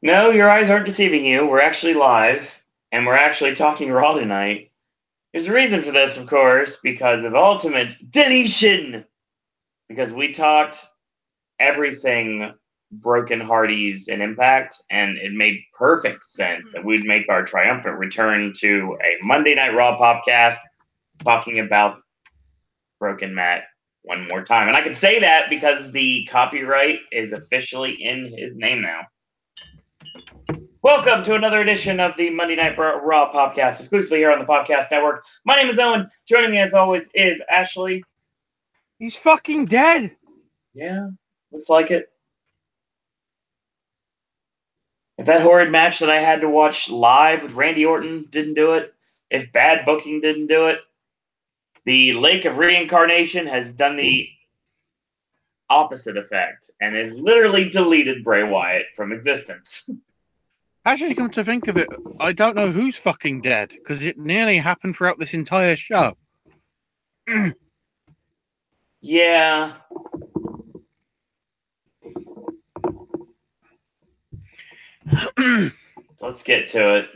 No, your eyes aren't deceiving you. We're actually live, and we're actually talking Raw tonight. There's a reason for this, of course, because of Ultimate Deletion. Because we talked everything Broken Hardys and Impact, and it made perfect sense that we'd make our triumphant return to a Monday Night Raw Popcast talking about Broken Matt one more time. And I can say that because the copyright is officially in his name now. Welcome to another edition of the Monday Night Raw Popcast, exclusively here on the Podcast Network. My name is Owen. Joining me, as always, is Ashley. He's fucking dead. Yeah, looks like it. If that horrid match that I had to watch live with Randy Orton didn't do it, if bad booking didn't do it, the Lake of Reincarnation has done the opposite effect and has literally deleted Bray Wyatt from existence. Actually, come to think of it, I don't know who's fucking dead because it nearly happened throughout this entire show. Yeah. Let's get to it.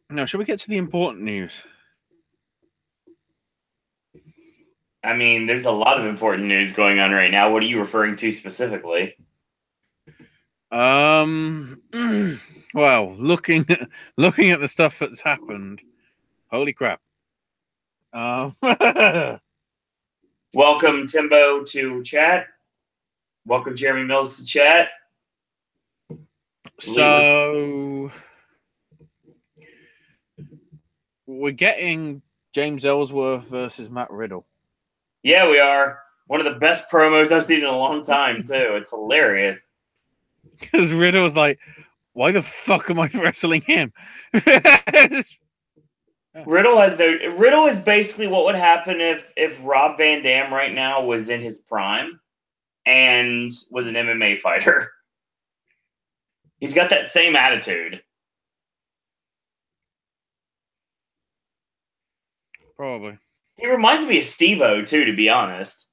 Now, shall we get to the important news? I mean, there's a lot of important news going on right now. What are you referring to specifically? Well, looking at the stuff that's happened, holy crap. Welcome, Timbo, to chat. Welcome, Jeremy Mills, to chat. So, we're getting James Ellsworth versus Matt Riddle. Yeah, we are. One of the best promos I've seen in a long time, too. It's hilarious. Because Riddle's like, why the fuck am I wrestling him? Riddle is basically what would happen if Rob Van Dam right now was in his prime and was an MMA fighter. He's got that same attitude. Probably. He reminds me of Steve-O, too, to be honest.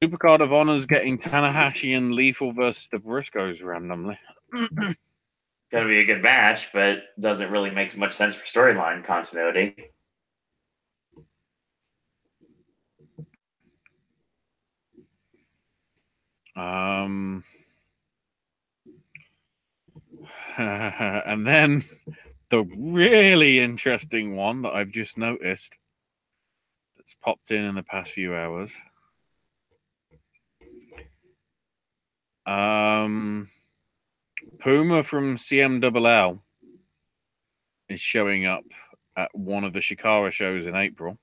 Supercard of Honor's getting Tanahashi and Lethal versus the Briscoes randomly. Gonna be a good match, but doesn't really make much sense for storyline continuity. And then the really interesting one that I've just noticed that's popped in the past few hours. Puma from CMLL is showing up at one of the Shikara shows in April,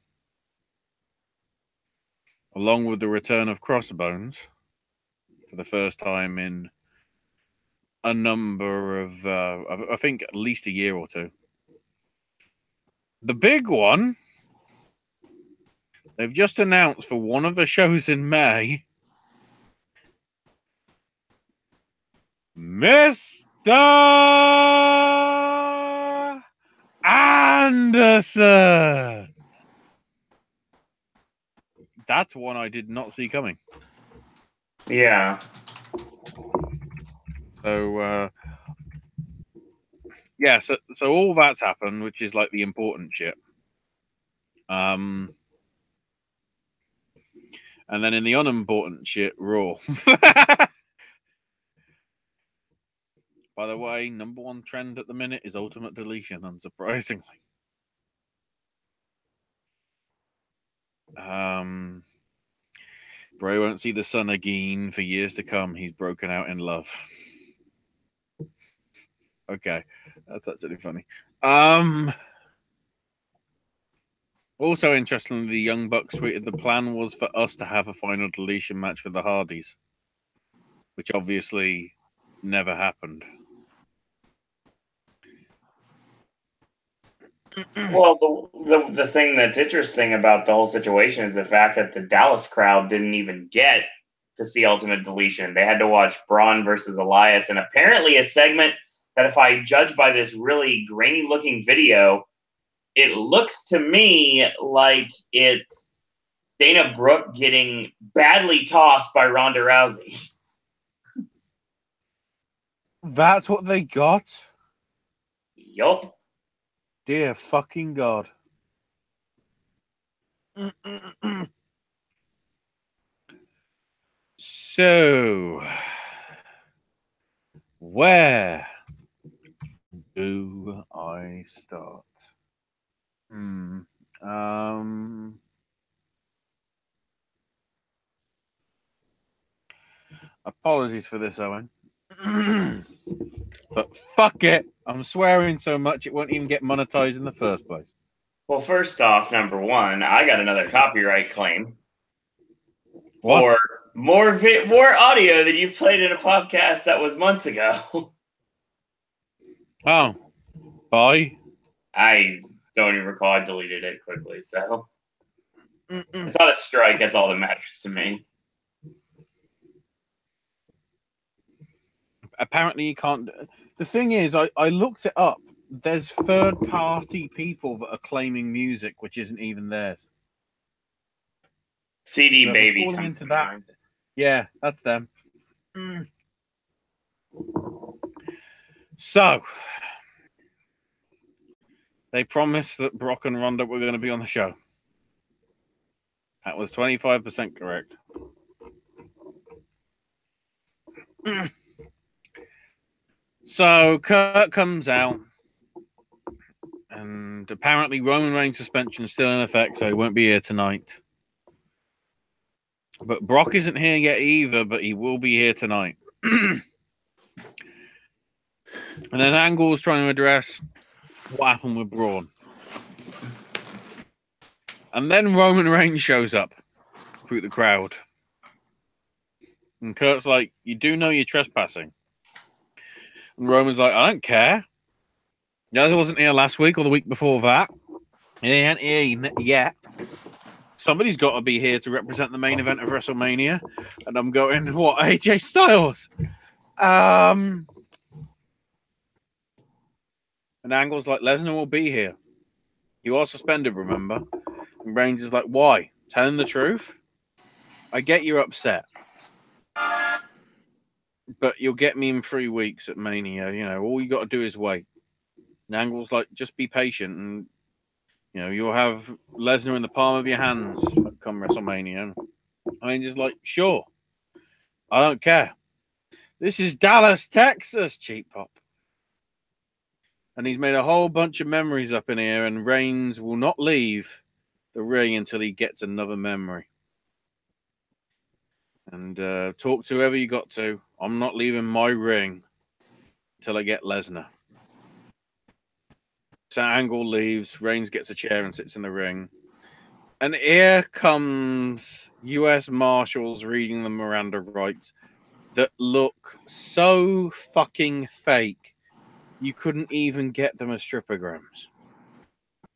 along with the return of Crossbones for the first time in a number of, I think, at least a year or two. The big one, they've just announced for one of the shows in May, Mr. Anderson. That's one I did not see coming. Yeah. So, yeah, so all that's happened, which is like the important shit. And then in the unimportant shit, Raw. By the way, number one trend at the minute is Ultimate Deletion, unsurprisingly. Bray won't see the sun again for years to come. He's broken out in love. Okay, that's actually funny. Also, interestingly, the Young Bucks tweeted the plan was for us to have a final deletion match with the Hardys, which obviously never happened. Well, the thing that's interesting about the whole situation is the fact that the Dallas crowd didn't even get to see Ultimate Deletion. They had to watch Braun versus Elias, and apparently a segment that, if I judge by this really grainy-looking video, it looks to me like it's Dana Brooke getting badly tossed by Ronda Rousey. That's what they got? Yup. Dear fucking God. So, where do I start? Apologies for this, Owen. But fuck it. I'm swearing so much it won't even get monetized in the first place. Well, first off, number one, I got another copyright claim. What? For more audio that you played in a podcast that was months ago. Oh. Bye. I don't even recall. I deleted it quickly, so it's not a strike. That's all that matters to me. Apparently you can't. The thing is, I looked it up. There's third-party people that are claiming music which isn't even theirs. CD So Baby falling comes into to that. mind. Yeah, that's them. So they promised that Brock and Ronda were going to be on the show. That was 25% correct. So Kurt comes out, and apparently Roman Reigns' suspension is still in effect, so he won't be here tonight. But Brock isn't here yet either, but he will be here tonight. And then Angle's trying to address what happened with Braun. And then Roman Reigns shows up through the crowd. And Kurt's like, you do know you're trespassing. And Roman's like, I don't care. I wasn't here last week or the week before that. He ain't here yet. Somebody's got to be here to represent the main event of WrestleMania. And I'm going, what, AJ Styles? And Angle's like, Lesnar will be here. You are suspended, remember? And Reigns is like, why? Telling the truth? I get you're upset. But you'll get me in 3 weeks at Mania. You know, all you got to do is wait. And Angle's like, just be patient. And, you know, you'll have Lesnar in the palm of your hands come WrestleMania. I mean, just like, sure. I don't care. This is Dallas, Texas, cheap pop. And he's made a whole bunch of memories up in here, and Reigns will not leave the ring until he gets another memory. And talk to whoever you got to. I'm not leaving my ring until I get Lesnar. So Angle leaves. Reigns gets a chair and sits in the ring. And here comes U.S. Marshals reading the Miranda rights that look so fucking fake. You couldn't even get them as stripograms.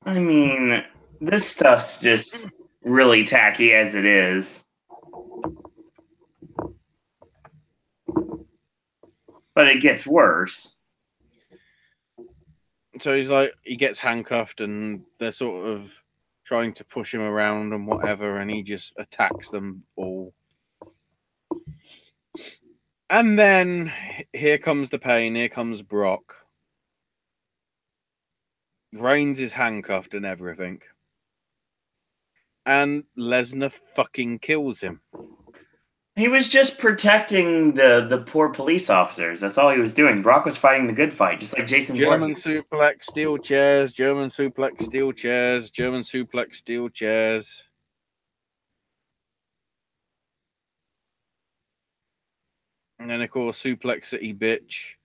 I mean, this stuff's just really tacky as it is. But it gets worse. So he's like, he gets handcuffed and they're sort of trying to push him around and whatever, and he just attacks them all. And then here comes the pain, here comes Brock. Reigns is handcuffed and everything. And Lesnar fucking kills him. He was just protecting the poor police officers. That's all he was doing. Brock was fighting the good fight, just like Jason German Voorhees. suplex, steel chairs, German suplex, steel chairs, German suplex, steel chairs. And then, of course, suplex city bitch.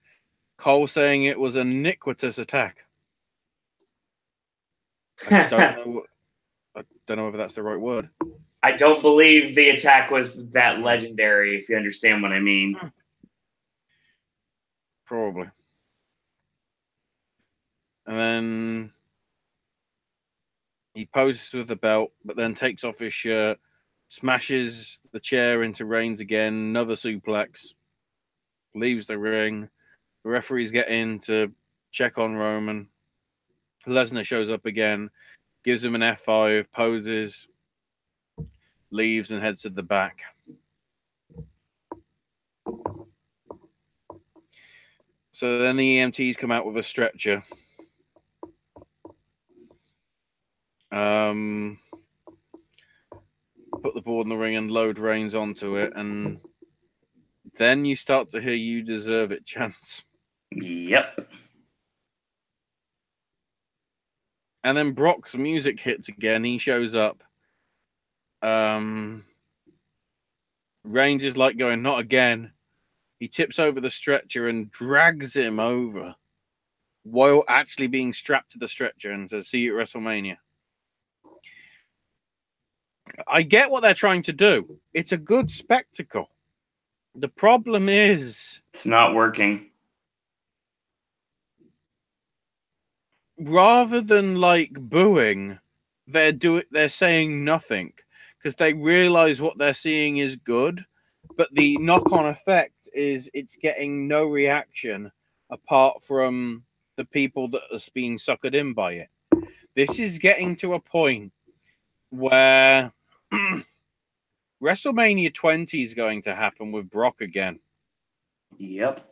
Cole saying it was a iniquitous attack. I don't know whether that's the right word. I don't believe the attack was that legendary, if you understand what I mean. Probably. And then he poses with the belt, but then takes off his shirt, smashes the chair into Reigns again, another suplex, leaves the ring. The referees get in to check on Roman. Lesnar shows up again, gives him an F5, poses. leaves and heads to the back. So then the EMTs come out with a stretcher. Put the board in the ring and load Reigns onto it, and then you start to hear "You Deserve It" chants. Yep. And then Brock's music hits again. He shows up. Reigns is like going, "Not again." He tips over the stretcher and drags him over while actually being strapped to the stretcher and says, "See you at WrestleMania." I get what they're trying to do. It's a good spectacle. The problem is, it's not working. Rather than like booing, they're saying nothing because they realize what they're seeing is good, but the knock-on effect is it's getting no reaction apart from the people that are being suckered in by it. This is getting to a point where WrestleMania 20 is going to happen with Brock again. Yep.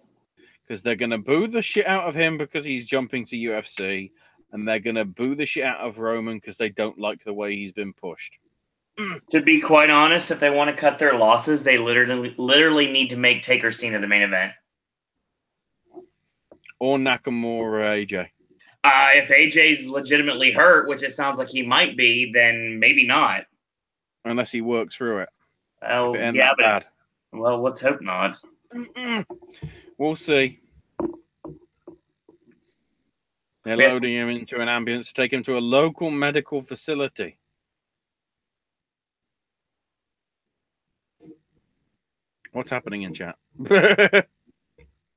Because they're going to boo the shit out of him because he's jumping to UFC, and they're going to boo the shit out of Roman because they don't like the way he's been pushed. To be quite honest, if they want to cut their losses, they literally need to make Taker Cena the main event. Or Nakamura AJ. If AJ's legitimately hurt, which it sounds like he might be, then maybe not. Unless he works through it. Well, yeah, but well, let's hope not. We'll see. They're loading him into an ambulance to take him to a local medical facility. What's happening in chat?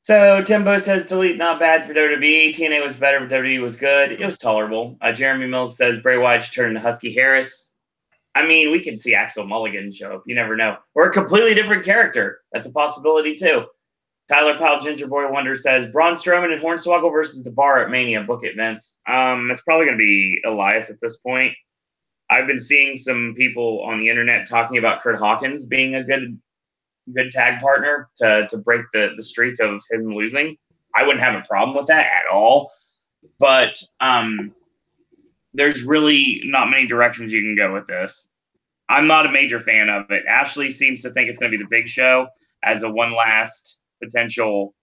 So Timbo says, delete not bad for WWE. TNA was better, but WWE was good. It was tolerable. Jeremy Mills says Bray Wyatt should turn into Husky Harris. I mean, we could see Axel Mulligan show up. You never know. Or a completely different character. That's a possibility, too. Tyler Powell, Ginger Boy Wonder says, Braun Strowman and Hornswoggle versus The Bar at Mania. Book it, Vince. It's probably going to be Elias at this point. I've been seeing some people on the internet talking about Kurt Hawkins being a good tag partner to break the streak of him losing. I wouldn't have a problem with that at all. But there's really not many directions you can go with this. I'm not a major fan of it. Ashley seems to think it's going to be the Big Show as a one last potential,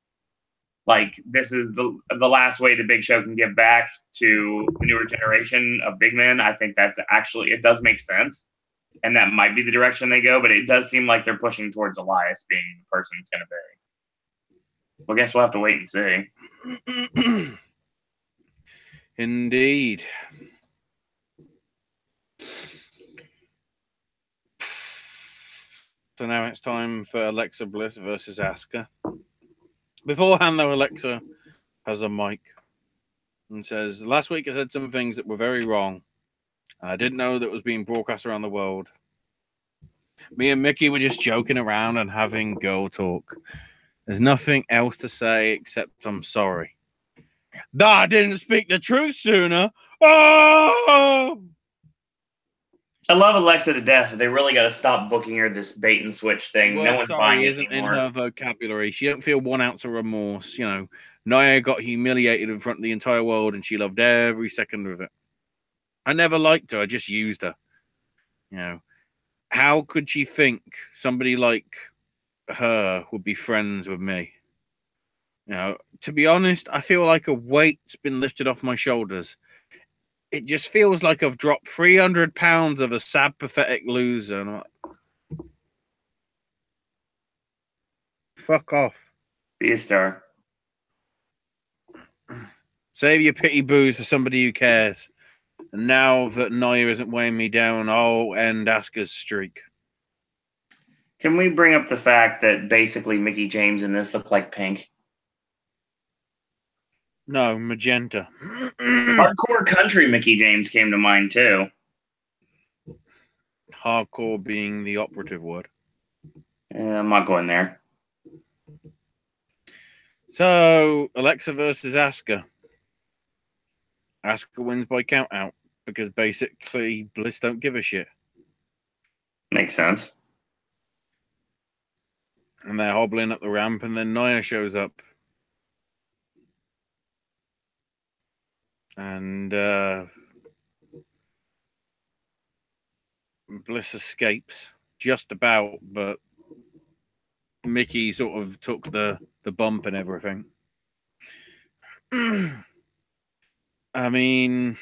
like, this is the last way the Big Show can give back to the newer generation of big men. I think that's actually, it does make sense. And that might be the direction they go, but it does seem like they're pushing towards Elias being the person it's going to be. Well, I guess we'll have to wait and see. Indeed. So now it's time for Alexa Bliss versus Asuka. Beforehand, though, Alexa has a mic and says, last week I said some things that were very wrong. And I didn't know that it was being broadcast around the world. Me and Mickey were just joking around and having girl talk. There's nothing else to say except I'm sorry. I didn't speak the truth sooner. Oh! I love Alexa to death, but they really got to stop booking her this bait and switch thing. No one's buying it isn't anymore. In her vocabulary. She don't feel 1 ounce of remorse. You know, Nia got humiliated in front of the entire world, and she loved every second of it. I never liked her. I just used her. You know, how could she think somebody like her would be friends with me? You know, to be honest, I feel like a weight's been lifted off my shoulders. It just feels like I've dropped 300 pounds of a sad, pathetic loser. And I'm like, fuck off. Be a star. Save your pity boos for somebody who cares. And now that Nia isn't weighing me down, I'll end Asuka's streak. Can we bring up the fact that basically Mickey James and this look like pink? No, magenta. Hardcore country Mickey James came to mind, too. Hardcore being the operative word. Yeah, I'm not going there. So, Alexa versus Asuka. Asuka wins by count out because basically Bliss don't give a shit. Makes sense. And they're hobbling up the ramp, and then Nia shows up. And Bliss escapes just about, but Mickey sort of took the bump and everything. I mean,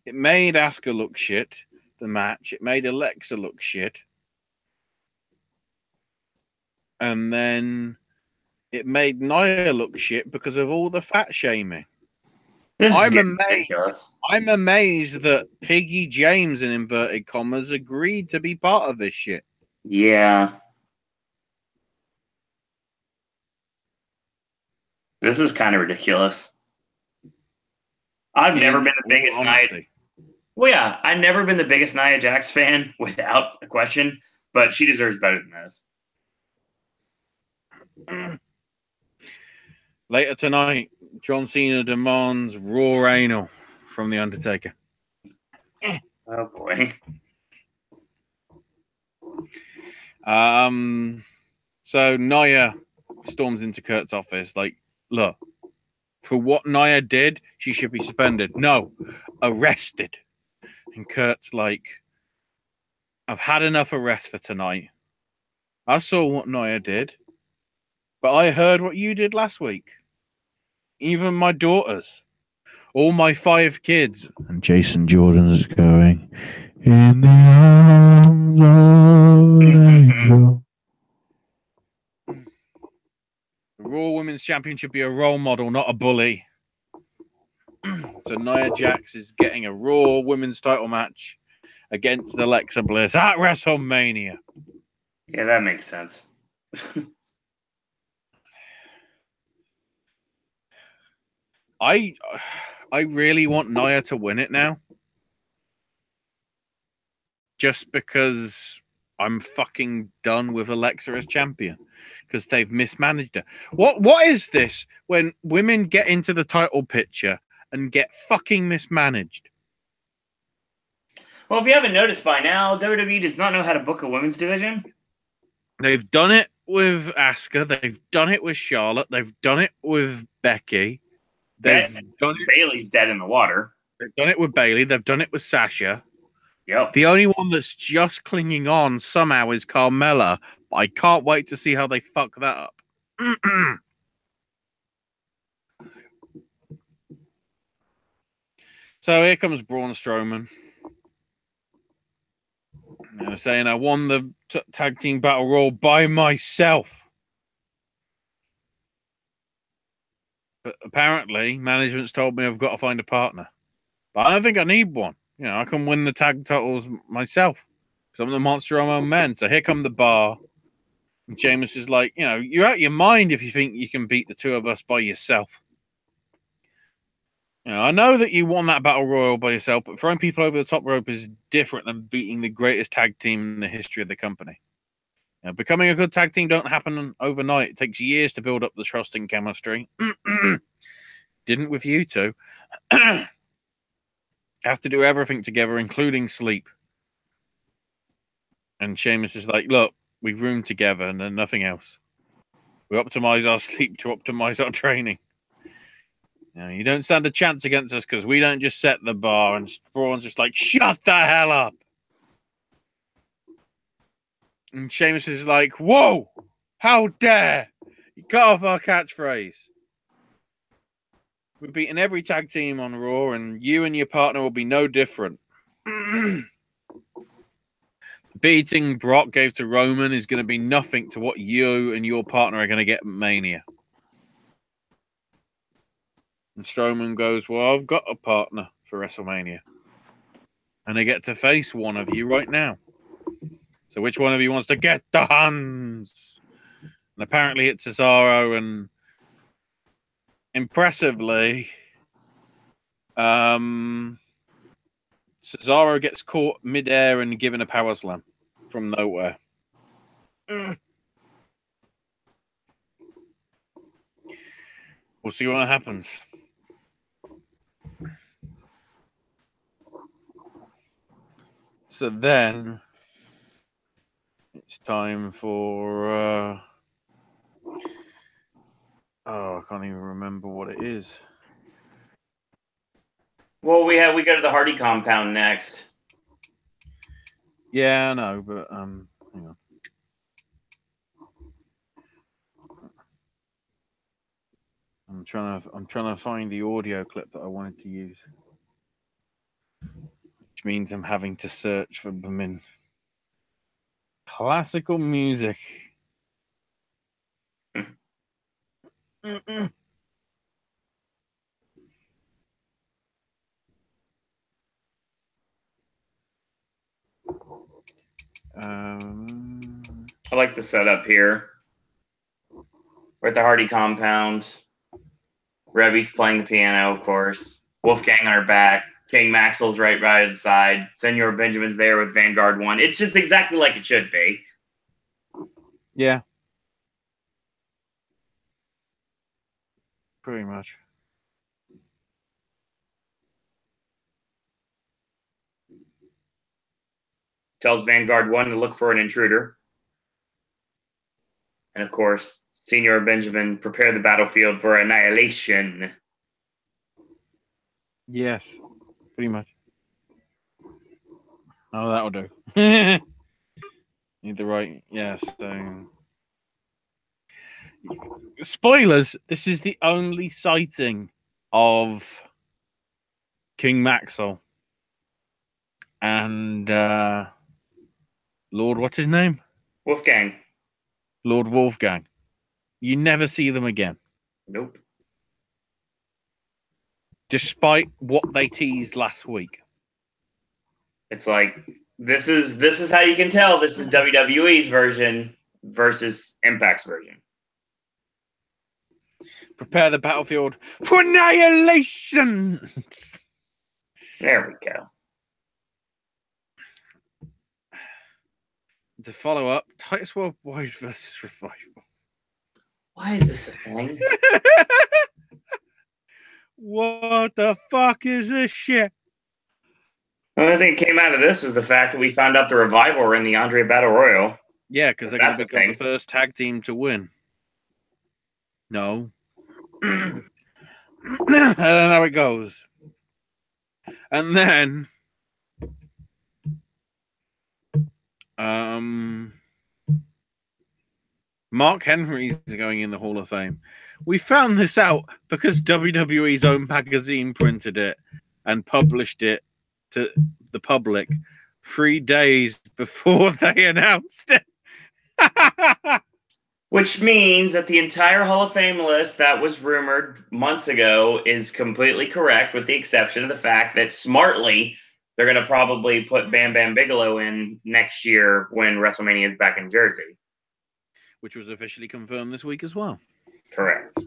it made Asuka look shit, the match. It made Alexa look shit. And then it made Nia look shit because of all the fat shaming. This is getting ridiculous. I'm amazed that Piggy James, in inverted commas, agreed to be part of this shit. Yeah. This is kind of ridiculous. I've never been the biggest Nia. Well, yeah, I've never been the biggest Nia Jax fan, without a question, but she deserves better than this. Later tonight, John Cena demands raw anal from The Undertaker. Oh, boy. So Nia storms into Kurt's office like, look, for what Nia did, she should be suspended. No, arrested. And Kurt's like, I've had enough arrests for tonight. I saw what Nia did, but I heard what you did last week. Even my daughters, all my 5 kids. And Jason Jordan's going, in the arms of an angel. The Raw Women's Champion should be a role model, not a bully. So Nia Jax is getting a Raw Women's title match against Alexa Bliss at WrestleMania. Yeah, that makes sense. I really want Nia to win it now. Just because I'm fucking done with Alexa as champion. Because they've mismanaged her. What is this when women get into the title picture and get fucking mismanaged? Well, if you haven't noticed by now, WWE does not know how to book a women's division. They've done it with Asuka. They've done it with Charlotte. They've done it with Becky. Bailey's dead in the water. They've done it with Bailey. They've done it with Sasha. Yep. The only one that's just clinging on somehow is Carmella. But I can't wait to see how they fuck that up. So here comes Braun Strowman. Saying I won the tag team battle royal by myself. But apparently, management's told me I've got to find a partner. But I don't think I need one. You know, I can win the tag titles myself. Because I'm the monster of my own men. So here come the bar. And Sheamus is like, you know, you're out of your mind if you think you can beat the two of us by yourself. You know, I know that you won that battle royal by yourself, but throwing people over the top rope is different than beating the greatest tag team in the history of the company. You know, becoming a good tag team don't happen overnight. It takes years to build up the trust and chemistry. Didn't with you two. Have to do everything together, including sleep. And Sheamus is like, look, we've roomed together and then nothing else. We optimize our sleep to optimize our training. You know, you don't stand a chance against us because we don't just set the bar. And Braun's just like, shut the hell up. And Sheamus is like, whoa, how dare you cut off our catchphrase. We're beating every tag team on Raw, and you and your partner will be no different. Beating Brock gave to Roman is going to be nothing to what you and your partner are going to get at Mania. And Strowman goes, well, I've got a partner for WrestleMania. And they get to face one of you right now. So which one of you wants to get the hands? And apparently it's Cesaro, and impressively, Cesaro gets caught midair and given a power slam from nowhere. We'll see what happens. So then it's time for I can't even remember what it is. Well, we go to the Hardy compound next. Yeah, I know, but hang on. I'm trying to find the audio clip that I wanted to use. Which means I'm having to search for them in classical music. I like the setup here. We're at the Hardy compound. Revy's playing the piano, of course. Wolfgang on our back. King Maxwell's right by his side. Senor Benjamin's there with Vanguard 1. It's just exactly like it should be. Yeah. Pretty much. Tells Vanguard 1 to look for an intruder. And of course, Senor Benjamin, prepare the battlefield for annihilation. Yes, pretty much. Oh, that'll do. Need the right. Yes. Spoilers. This is the only sighting of King Maxwell and Lord. What's his name? Wolfgang. Lord Wolfgang. You never see them again. Nope. Despite what they teased last week. It's like this is how you can tell this is WWE's version versus Impact's version. Prepare the battlefield for annihilation. There we go. To follow up, Titus Worldwide versus Revival. Why is this a thing? What the fuck is this shit? The only thing that came out of this was the fact that we found out the Revival were in the Andre Battle Royal. Yeah, because they're going to become the first tag team to win. No. I don't know how it goes. And then Mark Henry's going in the Hall of Fame. We found this out because WWE's own magazine printed it and published it to the public 3 days before they announced it. Which means that the entire Hall of Fame list that was rumored months ago is completely correct, with the exception of the fact that smartly they're going to probably put Bam Bam Bigelow in next year when WrestleMania is back in Jersey. Which was officially confirmed this week as well. Correct.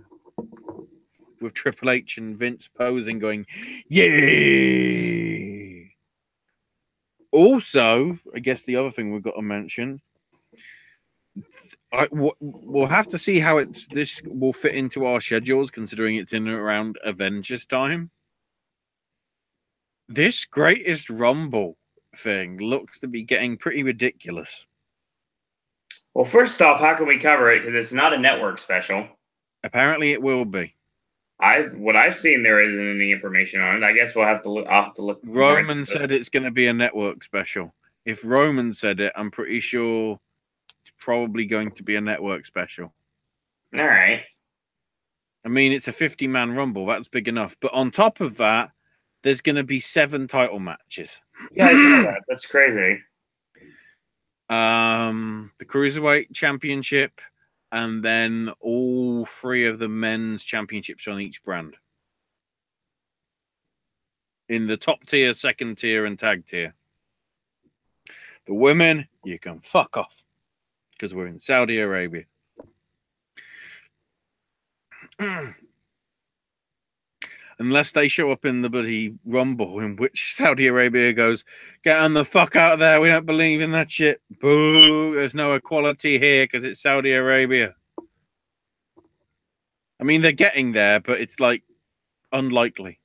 With Triple H and Vince posing going, yay! Also, I guess the other thing we've got to mention, we'll have to see how this will fit into our schedules, considering it's in and around Avengers time. This Greatest Rumble thing looks to be getting pretty ridiculous. Well, first off, how can we cover it? Because it's not a network special. Apparently, it will be. What I've seen, there isn't any information on it. I guess we'll have to look. I'll have to look. Roman said it's going to be a network special. If Roman said it, I'm pretty sure it's probably going to be a network special. All right. I mean, it's a 50-man Rumble. That's big enough. But on top of that, there's going to be 7 title matches. Yeah, I saw that. That's crazy. The Cruiserweight Championship, and then all 3 of the men's championships on each brand. In the top tier, second tier, and tag tier. The women, you can fuck off. Because we're in Saudi Arabia. Unless they show up in the bloody Rumble, in which Saudi Arabia goes, get on the fuck out of there. We don't believe in that shit. Boo. There's no equality here because it's Saudi Arabia. I mean, they're getting there, but it's like unlikely.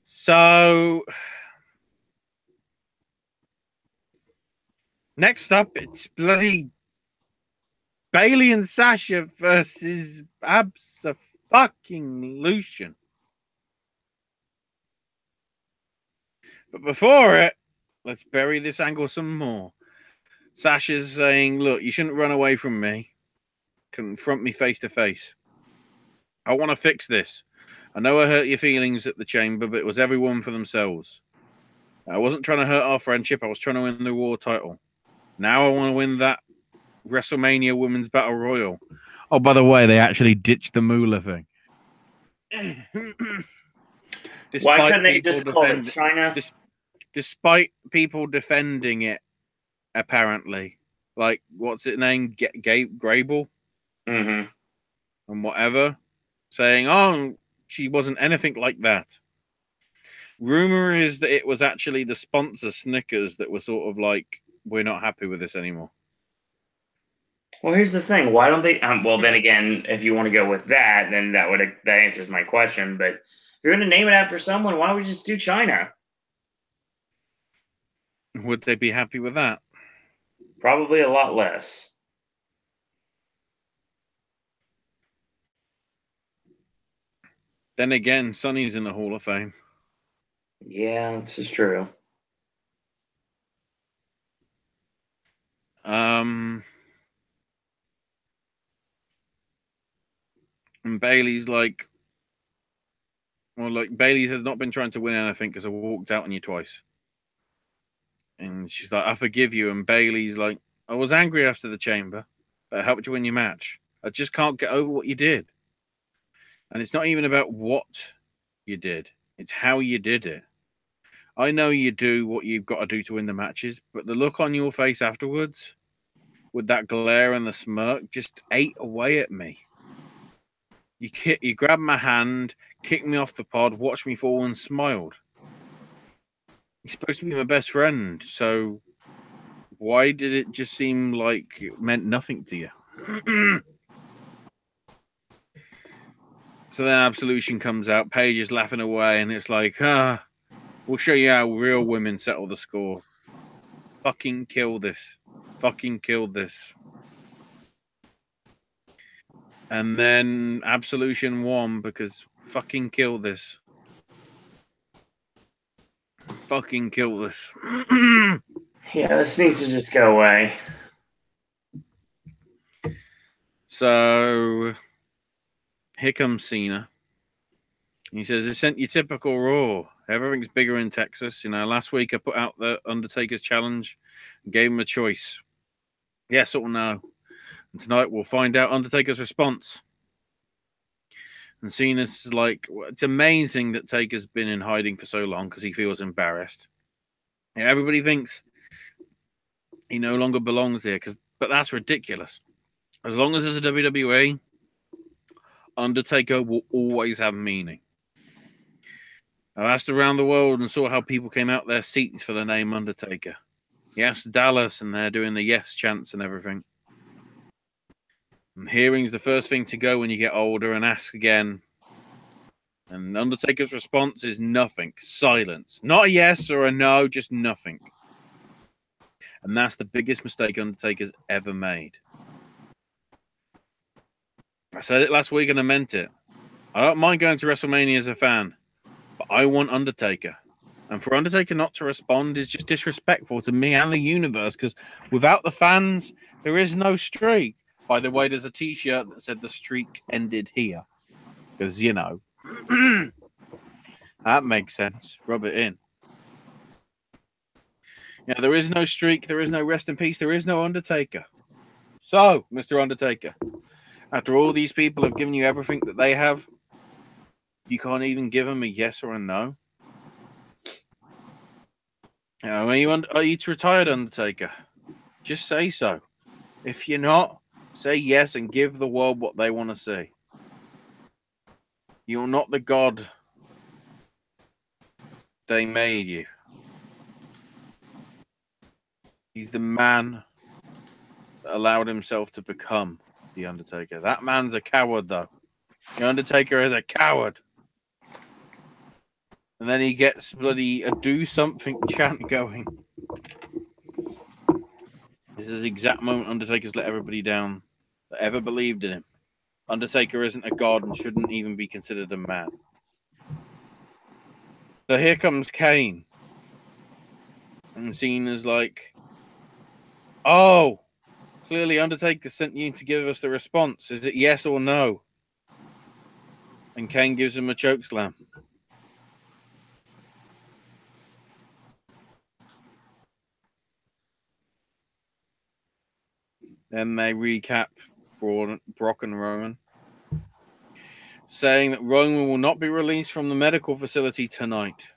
So Next up, it's bloody Bailey and Sasha versus Absa-fucking-Lucian. But before it, let's bury this angle some more. Sasha's saying, look, you shouldn't run away from me. Confront me face to face. I want to fix this. I know I hurt your feelings at the chamber, but it was everyone for themselves. I wasn't trying to hurt our friendship. I was trying to win the Raw title. Now I want to win that WrestleMania Women's Battle Royal. Oh, by the way, they actually ditched the Moolah thing. Why couldn't they just call it China? Despite people defending it, apparently. Like, what's its name? Gabe Grable? Mm-hmm. And whatever. Saying, oh, she wasn't anything like that. Rumor is that it was actually the sponsor Snickers that were sort of like, we're not happy with this anymore. Well, here's the thing. Why don't they? Well, then again, if you want to go with that, then that answers my question. But if you're going to name it after someone, why don't we just do China? Would they be happy with that? Probably a lot less. Then again, Sonny's in the Hall of Fame. Yeah, this is true. And Bailey's like, well, like, Bailey has not been trying to win anything because I walked out on you twice. And she's like, I forgive you. And Bailey's like, I was angry after the chamber, but I helped you win your match. I just can't get over what you did. And it's not even about what you did. It's how you did it. I know you do what you've got to do to win the matches, but the look on your face afterwards, with that glare and the smirk, just ate away at me. You grabbed my hand, kicked me off the pod, watched me fall and smiled. You're supposed to be my best friend, so why did it just seem like it meant nothing to you? So then Absolution comes out, Paige is laughing away, and it's like, we'll show you how real women settle the score. Fucking kill this. Fucking kill this. And then Absolution won because fucking kill this. Fucking kill this. Yeah, this needs to just go away. So here comes Cena. He says, it's your typical Raw. Everything's bigger in Texas. You know, last week I put out the Undertaker's challenge and gave him a choice. Yes or no. And tonight we'll find out Undertaker's response. And Cena's like, well, it's amazing that Taker's been in hiding for so long because he feels embarrassed. Yeah, everybody thinks he no longer belongs here, but that's ridiculous. As long as there's a WWE, Undertaker will always have meaning. I asked around the world and saw how people came out their seats for the name Undertaker. He asked Dallas, and they're doing the yes chants and everything. And hearing's the first thing to go when you get older, and ask again. And Undertaker's response is nothing. Silence. Not a yes or a no, just nothing. And that's the biggest mistake Undertaker's ever made. I said it last week and I meant it. I don't mind going to WrestleMania as a fan, but I want Undertaker. And for Undertaker not to respond is just disrespectful to me and the universe, because without the fans, there is no streak. By the way, there's a t-shirt that said the streak ended here. Because, you know, that makes sense. Rub it in. Yeah, there is no streak. There is no rest in peace. There is no Undertaker. So, Mr. Undertaker, after all these people have given you everything that they have, you can't even give them a yes or a no? You know, are you retired, Undertaker? Just say so. If you're not, say yes and give the world what they want to see. You're not the god they made you. He's the man that allowed himself to become the Undertaker. That man's a coward, though. The Undertaker is a coward. And then he gets bloody a do something chant going. This is the exact moment Undertaker's let everybody down that ever believed in him. Undertaker isn't a god and shouldn't even be considered a man. So here comes Kane. And Cena's like, oh, clearly Undertaker sent you to give us the response. Is it yes or no? And Kane gives him a chokeslam. Then they recap Brock and Roman, saying that Roman will not be released from the medical facility tonight.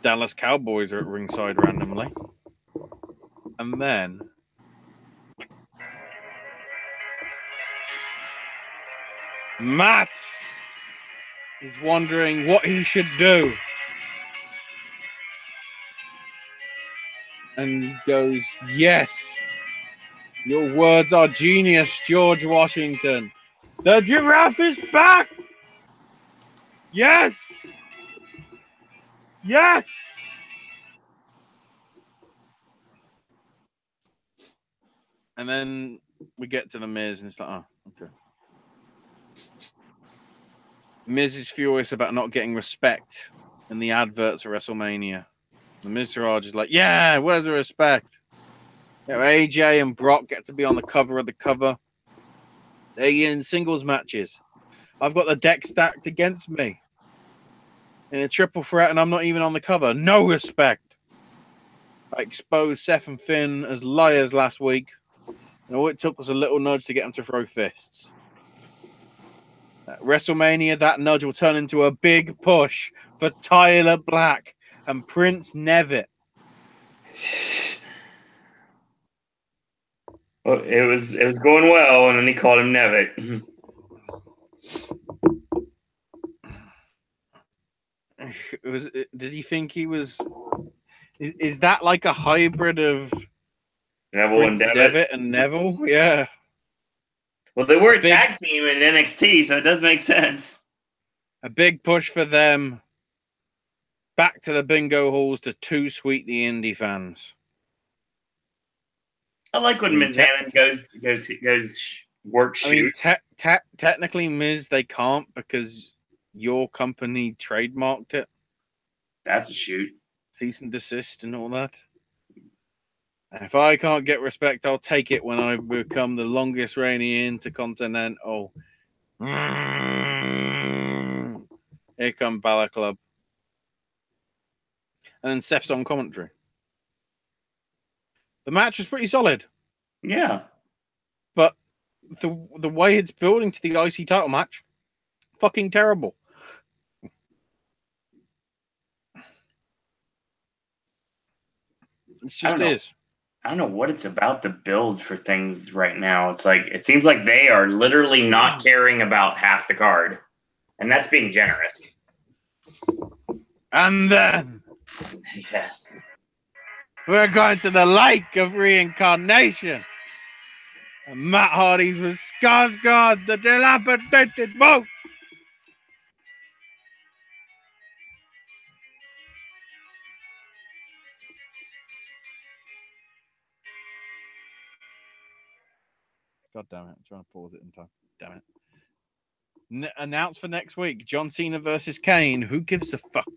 Dallas Cowboys are at ringside randomly. And then Matt is wondering what he should do. And goes, yes, your words are genius, George Washington. The giraffe is back. Yes. Yes. And then we get to the Miz, and it's like, oh, okay. Miz is furious about not getting respect in the adverts for WrestleMania. The Mizraj is like, yeah, where's the respect? You know, AJ and Brock get to be on the cover of the cover. They're in singles matches. I've got the deck stacked against me in a triple threat, and I'm not even on the cover. No respect. I exposed Seth and Finn as liars last week, and all it took was a little nudge to get them to throw fists. At WrestleMania, that nudge will turn into a big push for Tyler Black and Prince Nevitt. Well, it was going well, and then he called him Nevitt. Did he think he was? Is that like a hybrid of Neville Prince and Devitt? Devitt and Neville? Yeah. Well, they were a tag team in NXT, so it does make sense. A big push for them. Back to the bingo halls to Too Sweet the Indie fans. I like when Mizanin goes work shoot. I mean, technically, Miz, they can't because your company trademarked it. That's a shoot. Cease and desist and all that. If I can't get respect, I'll take it when I become the longest reigning intercontinental. Here come Balor Club. And then Seth's on commentary. The match was pretty solid. Yeah. But the way it's building to the IC title match, fucking terrible. It just is. I don't know what it's about the build for things right now. It's like it seems like they are literally not caring about half the card. And that's being generous. And then yes. We're going to the lake of reincarnation. And Matt Hardy's with Skarsgård, the dilapidated boat. God damn it. I'm trying to pause it in time. Damn it. Announced for next week. John Cena versus Kane. Who gives a fuck?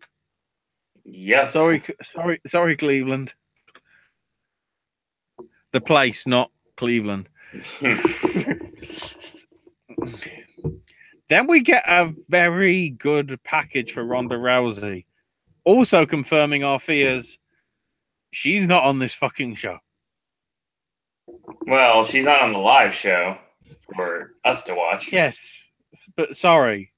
Yep. Sorry, Cleveland. The place, not Cleveland. Then we get a very good package for Ronda Rousey. Also confirming our fears. She's not on this fucking show. Well, she's not on the live show for us to watch. Yes, but sorry.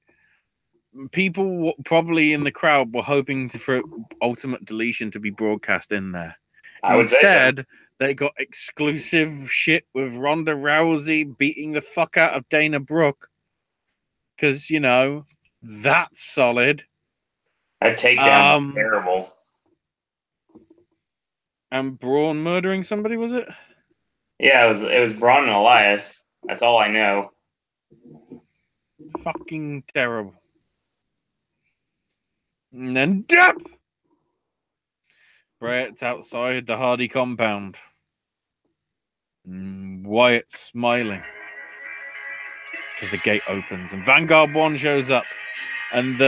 People probably in the crowd were hoping for Ultimate Deletion to be broadcast in there. Instead, they got exclusive shit with Ronda Rousey beating the fuck out of Dana Brooke. Because, you know, that's solid. That takedown is terrible. And Braun murdering somebody, was it? Yeah, it was Braun and Elias. That's all I know. Fucking terrible. And then Depp Bret's outside the Hardy compound. Wyatt's smiling because the gate opens and Vanguard 1 shows up. And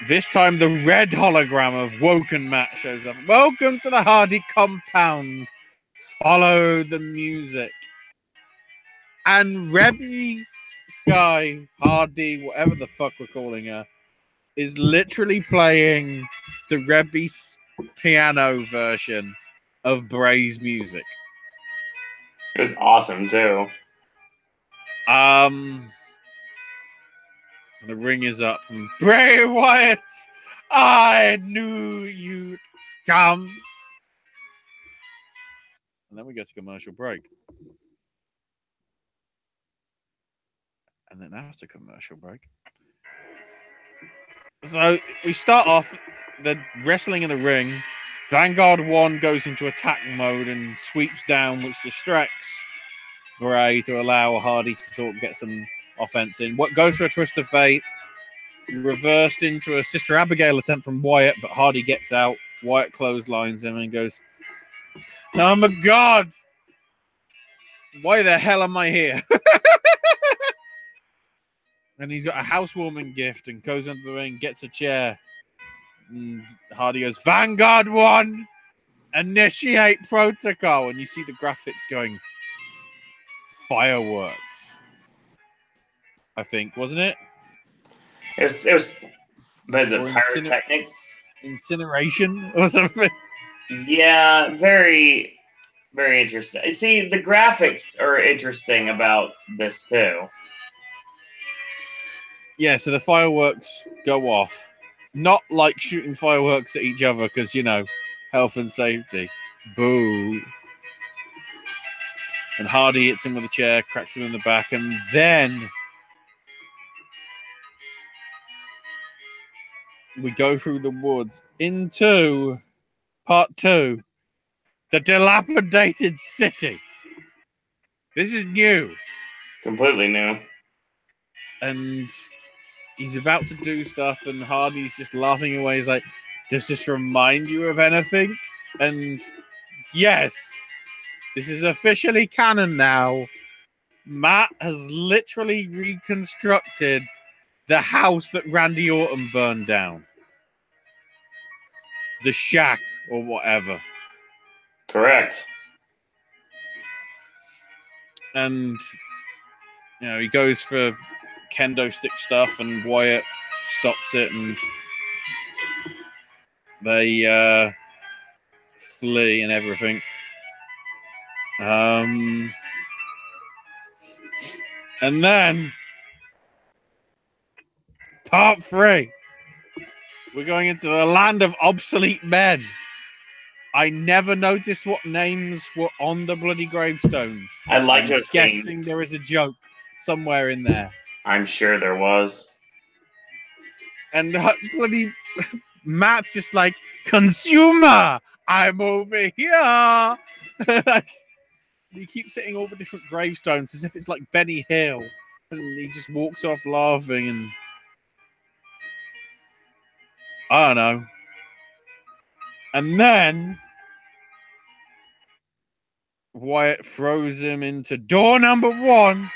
this time the red hologram of Woken Matt shows up. Welcome to the Hardy compound. Follow the music. And Rebby Sky, Hardy, whatever the fuck we're calling her, is literally playing the Rebby piano version of Bray's music. It was awesome too. The ring is up. And Bray Wyatt, I knew you'd come. And then we get to commercial break. And then after commercial break. So we start off the wrestling in the ring. Vanguard 1 goes into attack mode and sweeps down, which distracts Bray to allow Hardy to sort of get some offense in. What goes for a twist of fate, reversed into a Sister Abigail attempt from Wyatt, but Hardy gets out. Wyatt clotheslines him and goes, "Oh my God, why the hell am I here?" And he's got a housewarming gift and goes under the ring, gets a chair. And Hardy goes, "Vanguard 1, initiate protocol." And you see the graphics going, fireworks, I think, wasn't it? It was what is it, pyrotechnics? Incineration or something? Yeah, very, very interesting. See, the graphics are interesting about this too. Yeah, so the fireworks go off. Not like shooting fireworks at each other because, you know, health and safety. Boo. And Hardy hits him with a chair, cracks him in the back, and then we go through the woods into part 2, the dilapidated city. This is new. Completely new. And he's about to do stuff, and Hardy's just laughing away. He's like, "Does this remind you of anything?" And yes, this is officially canon now. Matt has literally reconstructed the house that Randy Orton burned down. The shack or whatever. Correct. And, you know, he goes for kendo stick stuff and Wyatt stops it and they flee and everything. And then part 3. We're going into the land of obsolete men. I never noticed what names were on the bloody gravestones. I'd like to have guessing seen. There is a joke somewhere in there. I'm sure there was. And bloody Matt's just like, "Consumer, I'm over here." He keeps hitting all the different gravestones as if it's like Benny Hill. And he just walks off laughing and I don't know. And then Wyatt throws him into door number 1.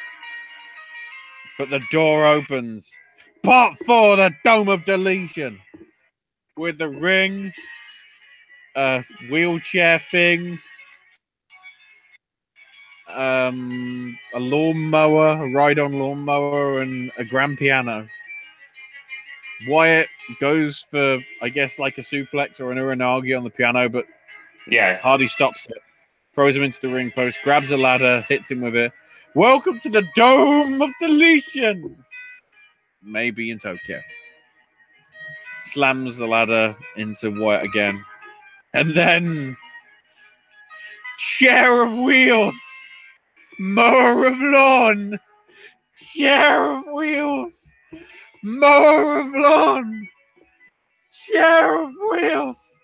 But the door opens. Part 4, the Dome of Deletion. With the ring, a wheelchair thing, a lawnmower, a ride-on lawnmower, and a grand piano. Wyatt goes for, I guess, like a suplex or an uranagi on the piano, but yeah, Hardy stops it, throws him into the ring post, grabs a ladder, hits him with it. Welcome to the Dome of Deletion. Maybe in Tokyo. Slams the ladder into Wyatt again. And then chair of wheels, mower of lawn, chair of wheels, mower of lawn, chair of wheels,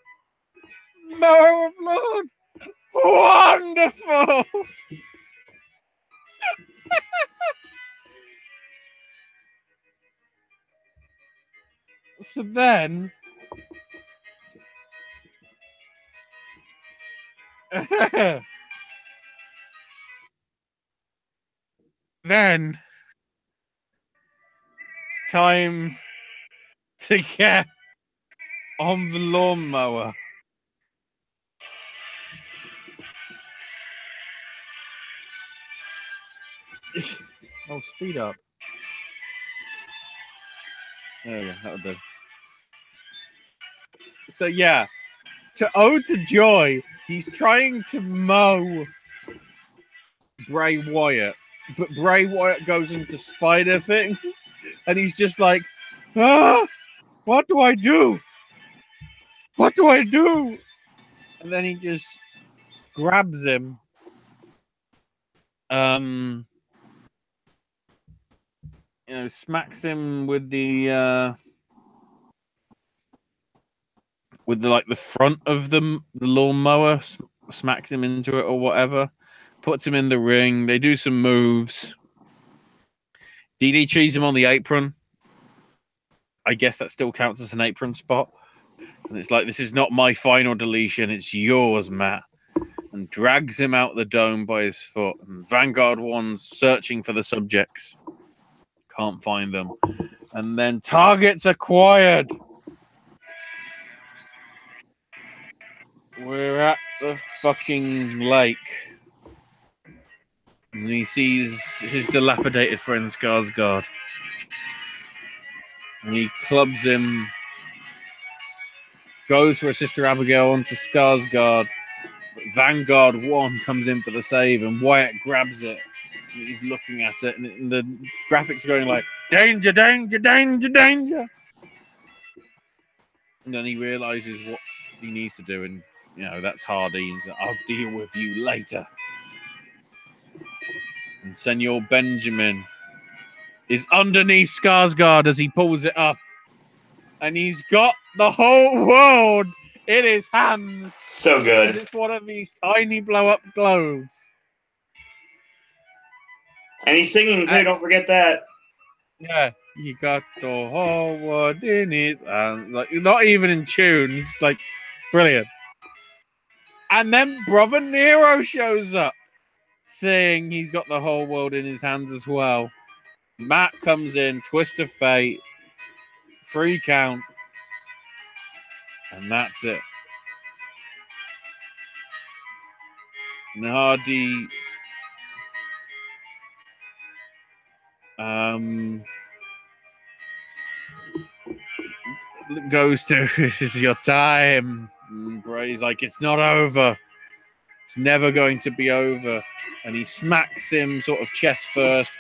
mower of lawn. Wonderful. So then Then time to get on the lawnmower. Oh, speed up. There we go. That'll do. So yeah, to ode to joy, he's trying to mow Bray Wyatt, but Bray Wyatt goes into spider thing, and he's just like, what do I do? What do I do? And then he just grabs him. Smacks him with the like the front of the lawnmower, smacks him into it or whatever, puts him in the ring. They do some moves. DDTs him on the apron. I guess that still counts as an apron spot. And it's like, this is not my final deletion. It's yours, Matt. And drags him out the dome by his foot. And Vanguard One's searching for the subjects. Can't find them. And then targets acquired. We're at the fucking lake. And he sees his dilapidated friend Skarsgård. And he clubs him. Goes for a Sister Abigail onto Skarsgård. But Vanguard 1 comes in for the save, and Wyatt grabs it. And he's looking at it, and the graphics are going like, danger, danger, danger, danger. And then he realizes what he needs to do, and that's Hardy. He's like, I'll deal with you later. And Senor Benjamin is underneath Skarsgård as he pulls it up. And he's got the whole world in his hands. So good. It's one of these tiny blow-up globes. And he's singing too, don't forget that. Yeah, he got the whole world in his hands. Like, not even in tunes. Like, brilliant. And then Brother Nero shows up, saying he's got the whole world in his hands as well. Matt comes in, twist of fate, 3 count, and that's it. And Hardy goes to, this is your time. And Bray's like, it's not over. It's never going to be over. And he smacks him sort of chest first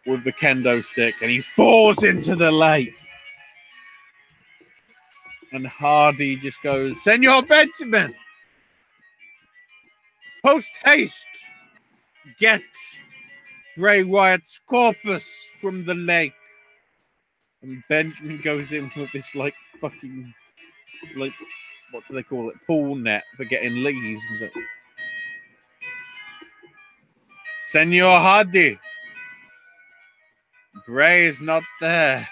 with the kendo stick, and he falls into the lake. And Hardy just goes, Senor Benjamin, post haste, get Bray Wyatt's corpus from the lake. And Benjamin goes in with this fucking what do they call it? Pool net for getting leaves. He's like, Senor Hardy, Bray is not there.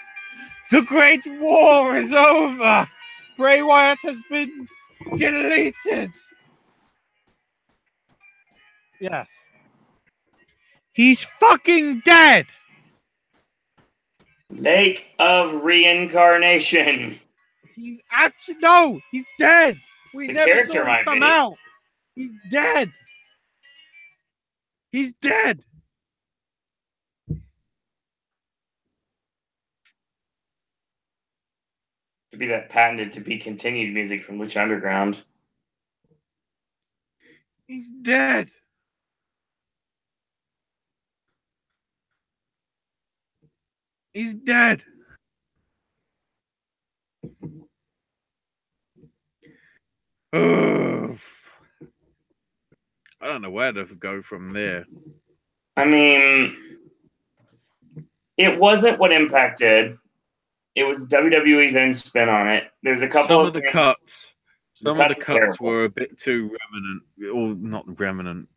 The Great War is over. Bray Wyatt has been deleted. Yes. He's fucking dead. Lake of Reincarnation. He's actually, no, he's dead. We The never character saw him might come be. out. He's dead. He's dead. To be that patented to be continued music from Lucha Underground. He's dead. He's dead. Ugh. I don't know where to go from there. I mean, it wasn't what Impact did. It was WWE's own spin on it. There's a couple Some of of the things. cuts. Some of the are cuts terrible. were a bit too remnant, or not remnant.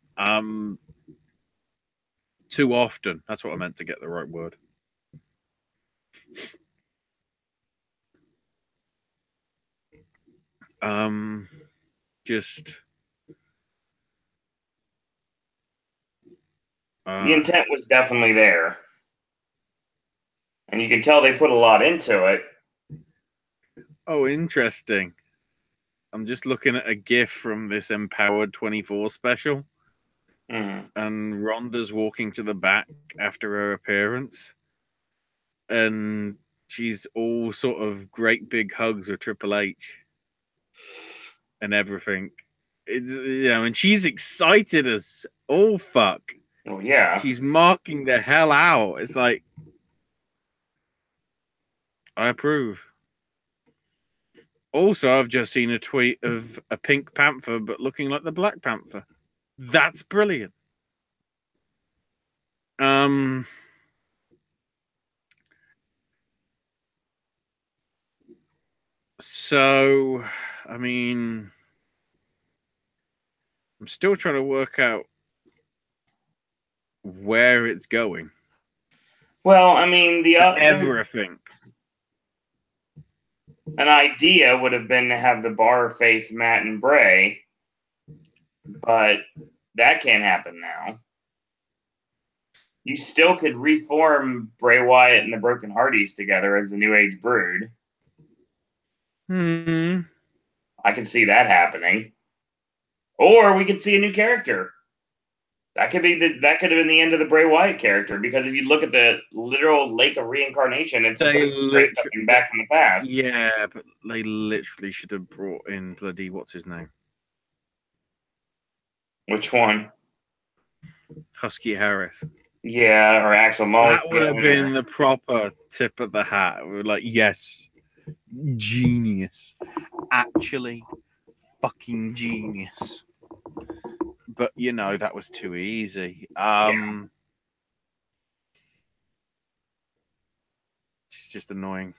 Too often. That's what I meant to get the right word. Just The intent was definitely there. And you can tell they put a lot into it. Oh, interesting. I'm just looking at a GIF from this Empowered 24 special. And Ronda's walking to the back after her appearance. And she's all sort of great big hugs with Triple H and everything. It's, you know, and she's excited as all fuck. Oh, yeah. She's marking the hell out. It's like, I approve. Also, I've just seen a tweet of a Pink Panther, but looking like the Black Panther. That's brilliant. So, I mean, I'm still trying to work out where it's going. Well, I mean, everything. An idea would have been to have the bar face Matt and Bray, but that can't happen now. You still could reform Bray Wyatt and the Broken Hardys together as the New Age Brood. I can see that happening. Or we could see a new character. That could have been the end of the Bray Wyatt character, because if you look at the literal lake of reincarnation, it's supposed to bring something back from the past. Yeah, but they literally should have brought in bloody what's his name? Which one? Husky Harris. Yeah, or Axel Mulligan. That would have been the proper tip of the hat. We were like, yes, genius. Actually, fucking genius. But, you know, that was too easy. It's just annoying.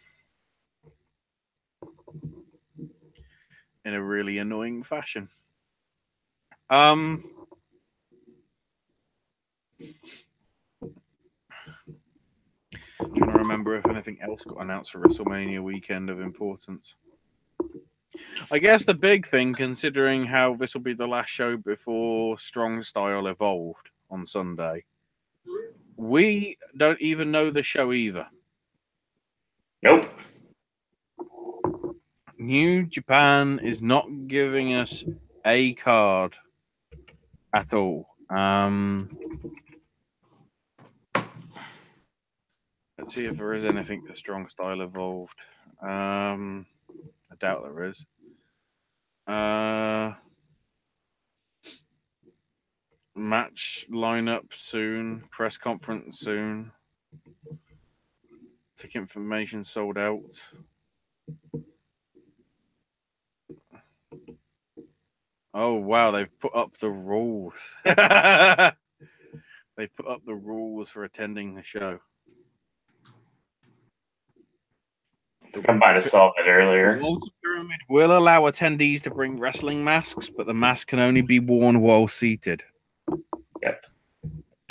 In a really annoying fashion. Trying to remember if anything else got announced for WrestleMania weekend of importance. I guess the big thing, considering how this will be the last show before Strong Style Evolved on Sunday, we don't even know the show either. Nope. New Japan is not giving us a card at all. Let's see if there is anything for Strong Style Evolved. I doubt there is. Match lineup soon. Press conference soon. Ticket information sold out. Oh, wow. They've put up the rules. They've put up the rules for attending the show. I might have saw that earlier. The Walter Pyramid will allow attendees to bring wrestling masks, but the mask can only be worn while seated. Yep.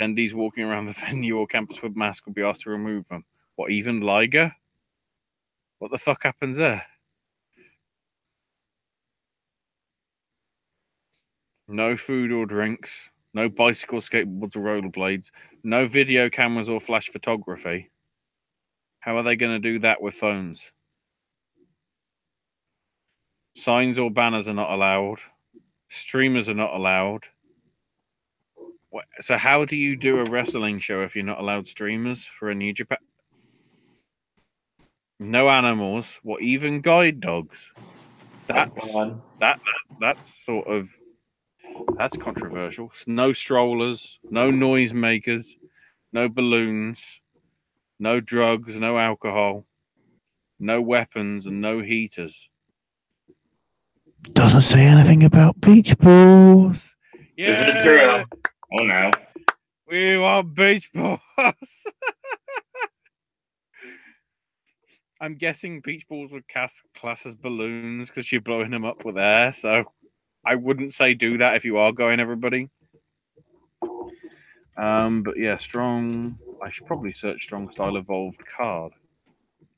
Attendees walking around the venue or campus with masks will be asked to remove them. What, even Liger? What the fuck happens there? No food or drinks. No bicycles, skateboards, or rollerblades. No video cameras or flash photography. How are they going to do that with phones? Signs or banners are not allowed. Streamers are not allowed. So how do you do a wrestling show if you're not allowed streamers for a New Japan? No animals. What, even guide dogs? That's sort of, that's controversial. No strollers, no noisemakers, no balloons, no drugs, no alcohol, no weapons, and no heaters. Doesn't say anything about beach balls. Yeah. This is true. Oh no. We want beach balls. I'm guessing beach balls would class as balloons because you're blowing them up with air. So I wouldn't say do that if you are going, everybody. But yeah, strong. I should probably search Strong Style Evolved card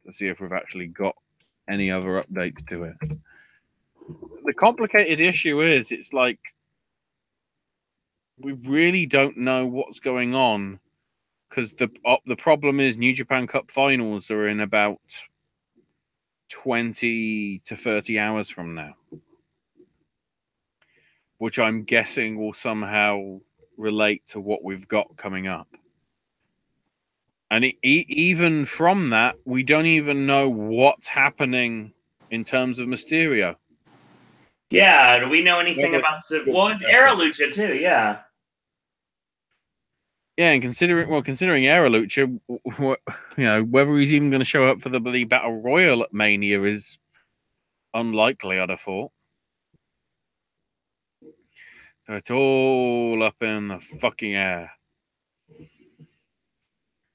to see if we've actually got any other updates to it. The complicated issue is it's like we really don't know what's going on, because the problem is New Japan Cup finals are in about 20 to 30 hours from now, which I'm guessing will somehow relate to what we've got coming up. And even from that, we don't even know what's happening in terms of Mysterio. Yeah, do we know anything about Era Lucha too? Yeah. Yeah, and considering Era Lucha, whether he's even going to show up for the Battle Royal at Mania is unlikely, I'd have thought. So it's all up in the fucking air.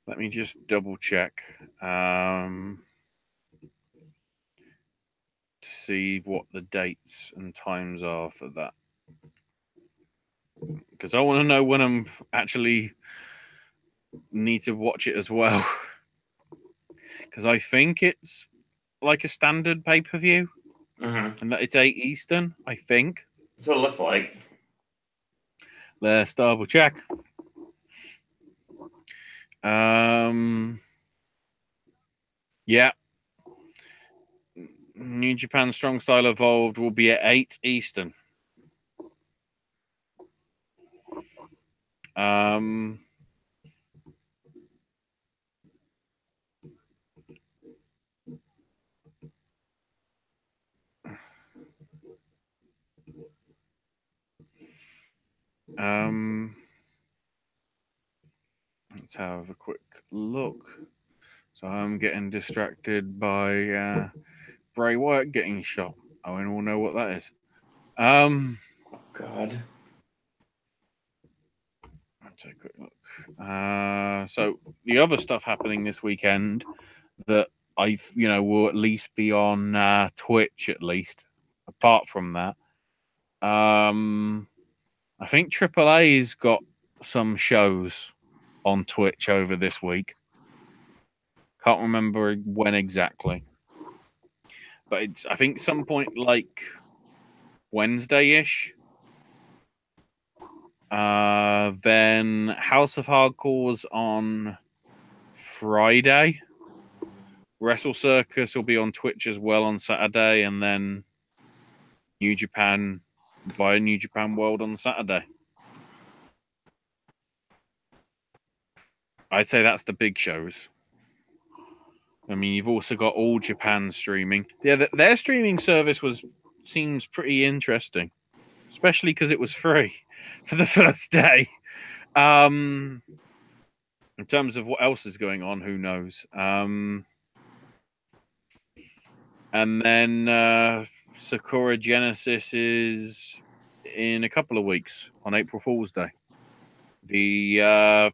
Let me just double check to see what the dates and times are for that. Because I want to know when I'm actually need to watch it as well. Because I think it's like a standard pay-per-view. And that it's 8 Eastern, I think. That's what it looks like. Let's double check. Yeah. New Japan Strong Style Evolved will be at 8 Eastern. Let's have a quick look. So I'm getting distracted by Bray Wyatt getting shot. Oh, and we'll know what that is. Oh, God. Let's take a quick look. So the other stuff happening this weekend that will at least be on Twitch, at least. Apart from that, I think AAA's got some shows on Twitch over this week. Can't remember when exactly, but it's I think some point like Wednesday-ish. Then House of Hardcore's on Friday. Wrestle Circus will be on Twitch as well on Saturday, and then New Japan via New Japan World on Saturday. I'd say that's the big shows. I mean, you've also got All Japan streaming. Yeah, their streaming service seems pretty interesting, especially because it was free for the first day. In terms of what else is going on, who knows? And then Sakura Genesis is in a couple of weeks on April Fool's Day, the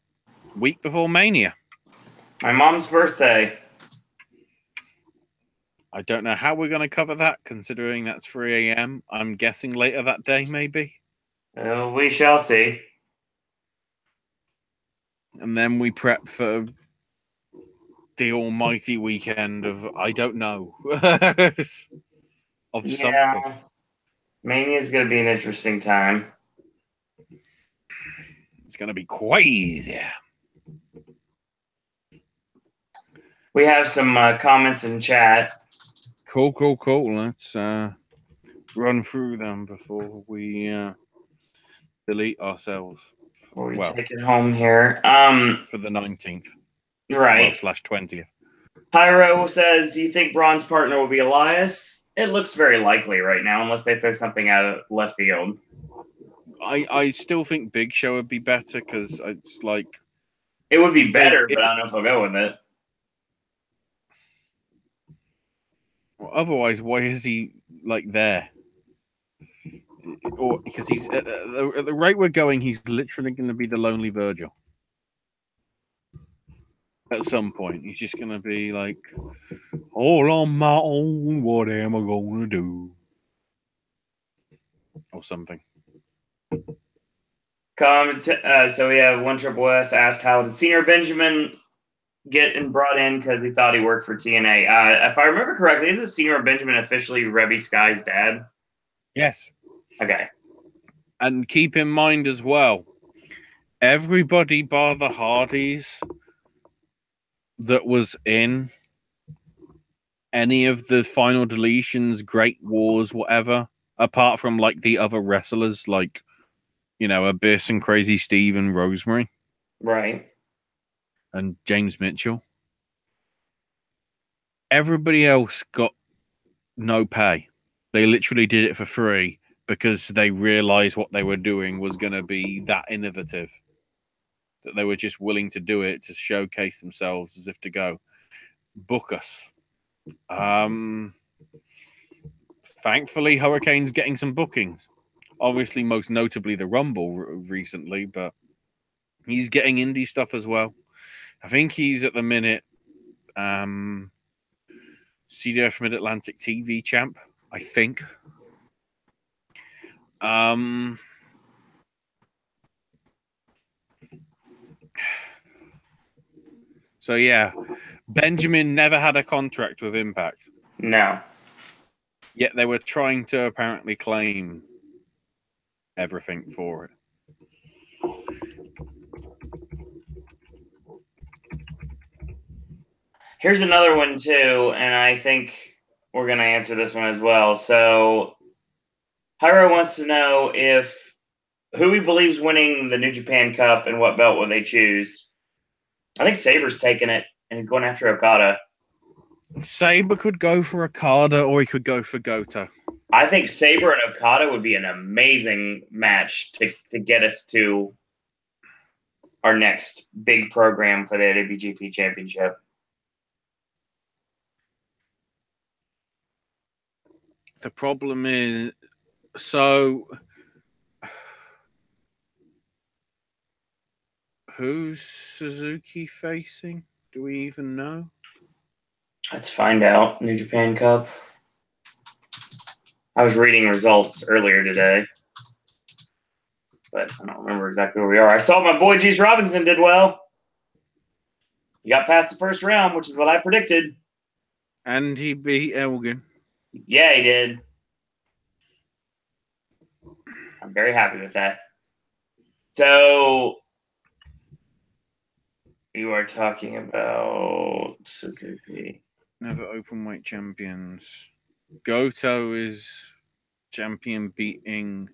week before Mania. My mom's birthday. I don't know how we're going to cover that, considering that's 3 a.m. I'm guessing later that day, maybe. We shall see. And then we prep for the almighty weekend of, I don't know, of something. Mania is going to be an interesting time. It's going to be crazy. We have some comments in chat. Cool. Let's run through them before we delete ourselves. Before we take it home here. For the 19th. Right. /20th. Pyro says, do you think Braun's partner will be Elias? It looks very likely right now, unless they throw something out of left field. I still think Big Show would be better, because it's like... It would be better, but I don't know if I'll go with it. Well, otherwise, why is he like there? Or because he's at the rate we're going, he's literally going to be the Lonely Virgil. At some point, he's just going to be like, all on my own, what am I going to do? Or something. So we have one Triple S asked, how did Senior Benjamin get brought in because he thought he worked for TNA? If I remember correctly, isn't Senior Benjamin officially Rebby Sky's dad? Yes. Okay. And keep in mind as well, everybody bar the Hardys that was in any of the final deletions, Great Wars, whatever, apart from like the other wrestlers, like, you know, Abyss and Crazy Steve and Rosemary Right. and James Mitchell. Everybody else got no pay. They literally did it for free because they realized what they were doing was going to be that innovative, that they were just willing to do it to showcase themselves, as if to go, book us. Thankfully, Hurricane's getting some bookings. Obviously, most notably the Rumble recently, but he's getting indie stuff as well. I think he's at the minute CDF Mid Atlantic TV champ, I think. So yeah, Benjamin never had a contract with Impact. No. Yet they were trying to apparently claim everything for it. Here's another one too, and I think we're gonna answer this one as well. So Hyro wants to know if who he believes winning the New Japan Cup and what belt will they choose. I think Saber's taking it and he's going after Okada. Saber could go for Okada or he could go for Goto. I think Saber and Okada would be an amazing match to get us to our next big program for the IWGP Championship. The problem is, so who's Suzuki facing? Do we even know? Let's find out. New Japan Cup. I was reading results earlier today, but I don't remember exactly where we are. I saw my boy Juice Robinson did well. He got past the first round, which is what I predicted. And he beat Elgin. Yeah, he did. I'm very happy with that. So you are talking about Suzuki. Never openweight champions. Goto is champion beating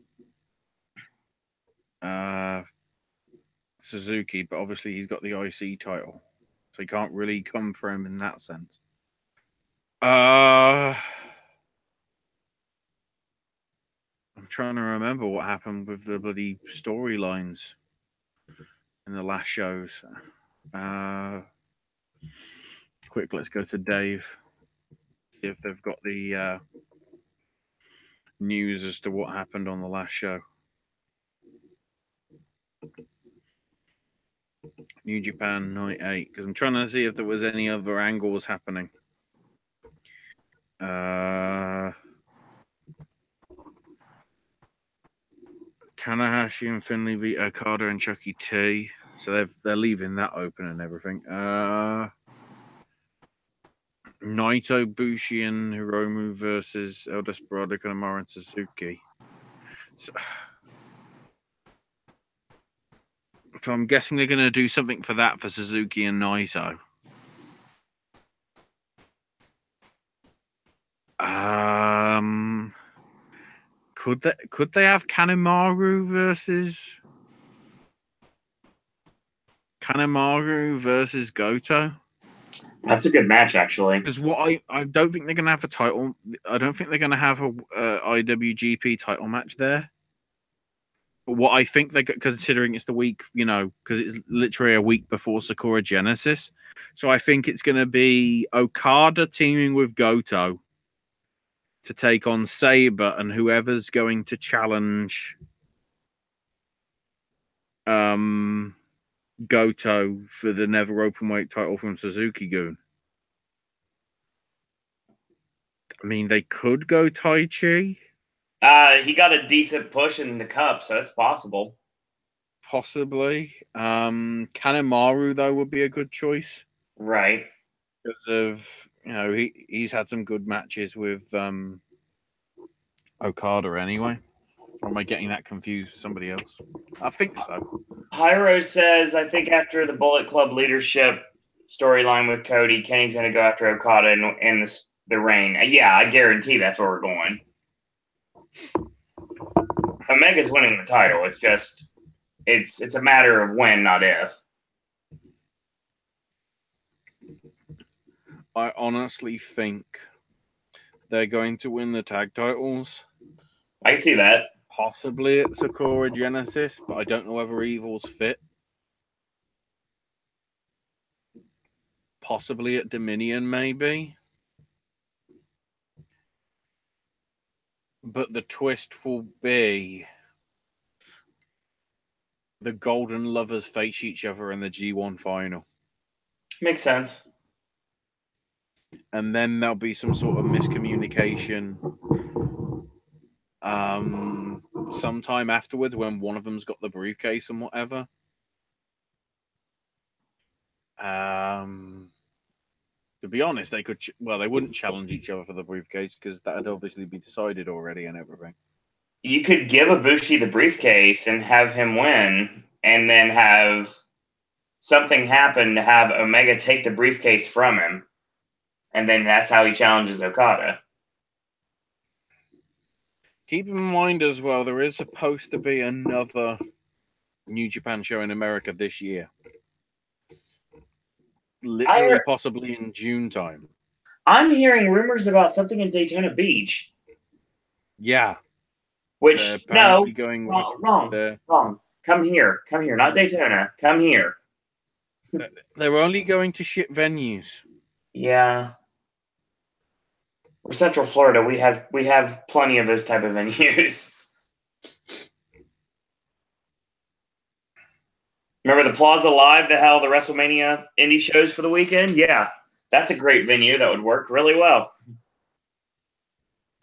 Suzuki, but obviously he's got the IC title, so he can't really come for him in that sense. I'm trying to remember what happened with the bloody storylines in the last shows. Quick, let's go to Dave. See if they've got the news as to what happened on the last show. New Japan Night 8, because I'm trying to see if there was any other angles happening. Tanahashi and Finley beat Okada and Chucky T, so they're leaving that open and everything. Naito, Bushi, and Hiromu versus El Desperado, Kanemaru, and Suzuki. So I'm guessing they're going to do something for that for Suzuki and Naito. Could they have Kanemaru versus Goto? That's a good match, actually. Because what I don't think they're going to have a title. I don't think they're going to have a IWGP title match there. But what I think they, considering it's the week, you know, because it's literally a week before Sakura Genesis, so I think it's going to be Okada teaming with Goto to take on Saber and whoever's going to challenge Goto for the never openweight title from Suzuki-gun. I mean, they could go Tai Chi. He got a decent push in the cup, so it's possible. Possibly. Kanemaru, though, would be a good choice. Right. Because of, you know, he's had some good matches with Okada anyway. Or am I getting that confused with somebody else? I think so. Hyro says, I think after the Bullet Club leadership storyline with Cody, Kenny's going to go after Okada in the reign. Yeah, I guarantee that's where we're going. Omega's winning the title. It's just, it's a matter of when, not if. I honestly think they're going to win the tag titles. I can see that. Possibly at Sakura Genesis, but I don't know whether Evil's fit. Possibly at Dominion, maybe. But the twist will be the Golden Lovers face each other in the G1 final. Makes sense. And then there'll be some sort of miscommunication sometime afterwards when one of them's got the briefcase and whatever. To be honest, they could. They wouldn't challenge each other for the briefcase because that would obviously be decided already and everything. You could give Ibushi the briefcase and have him win, and then have something happen to have Omega take the briefcase from him, and then that's how he challenges Okada. Keep in mind as well, there is supposed to be another New Japan show in America this year. Literally, possibly in June time. I'm hearing rumors about something in Daytona Beach. Yeah. Which, no, wrong. Come here, not Daytona. Come here. They're only going to ship venues. Yeah. We're Central Florida. We have plenty of those type of venues. Remember the Plaza Live that held the WrestleMania indie shows for the weekend? Yeah, that's a great venue that would work really well.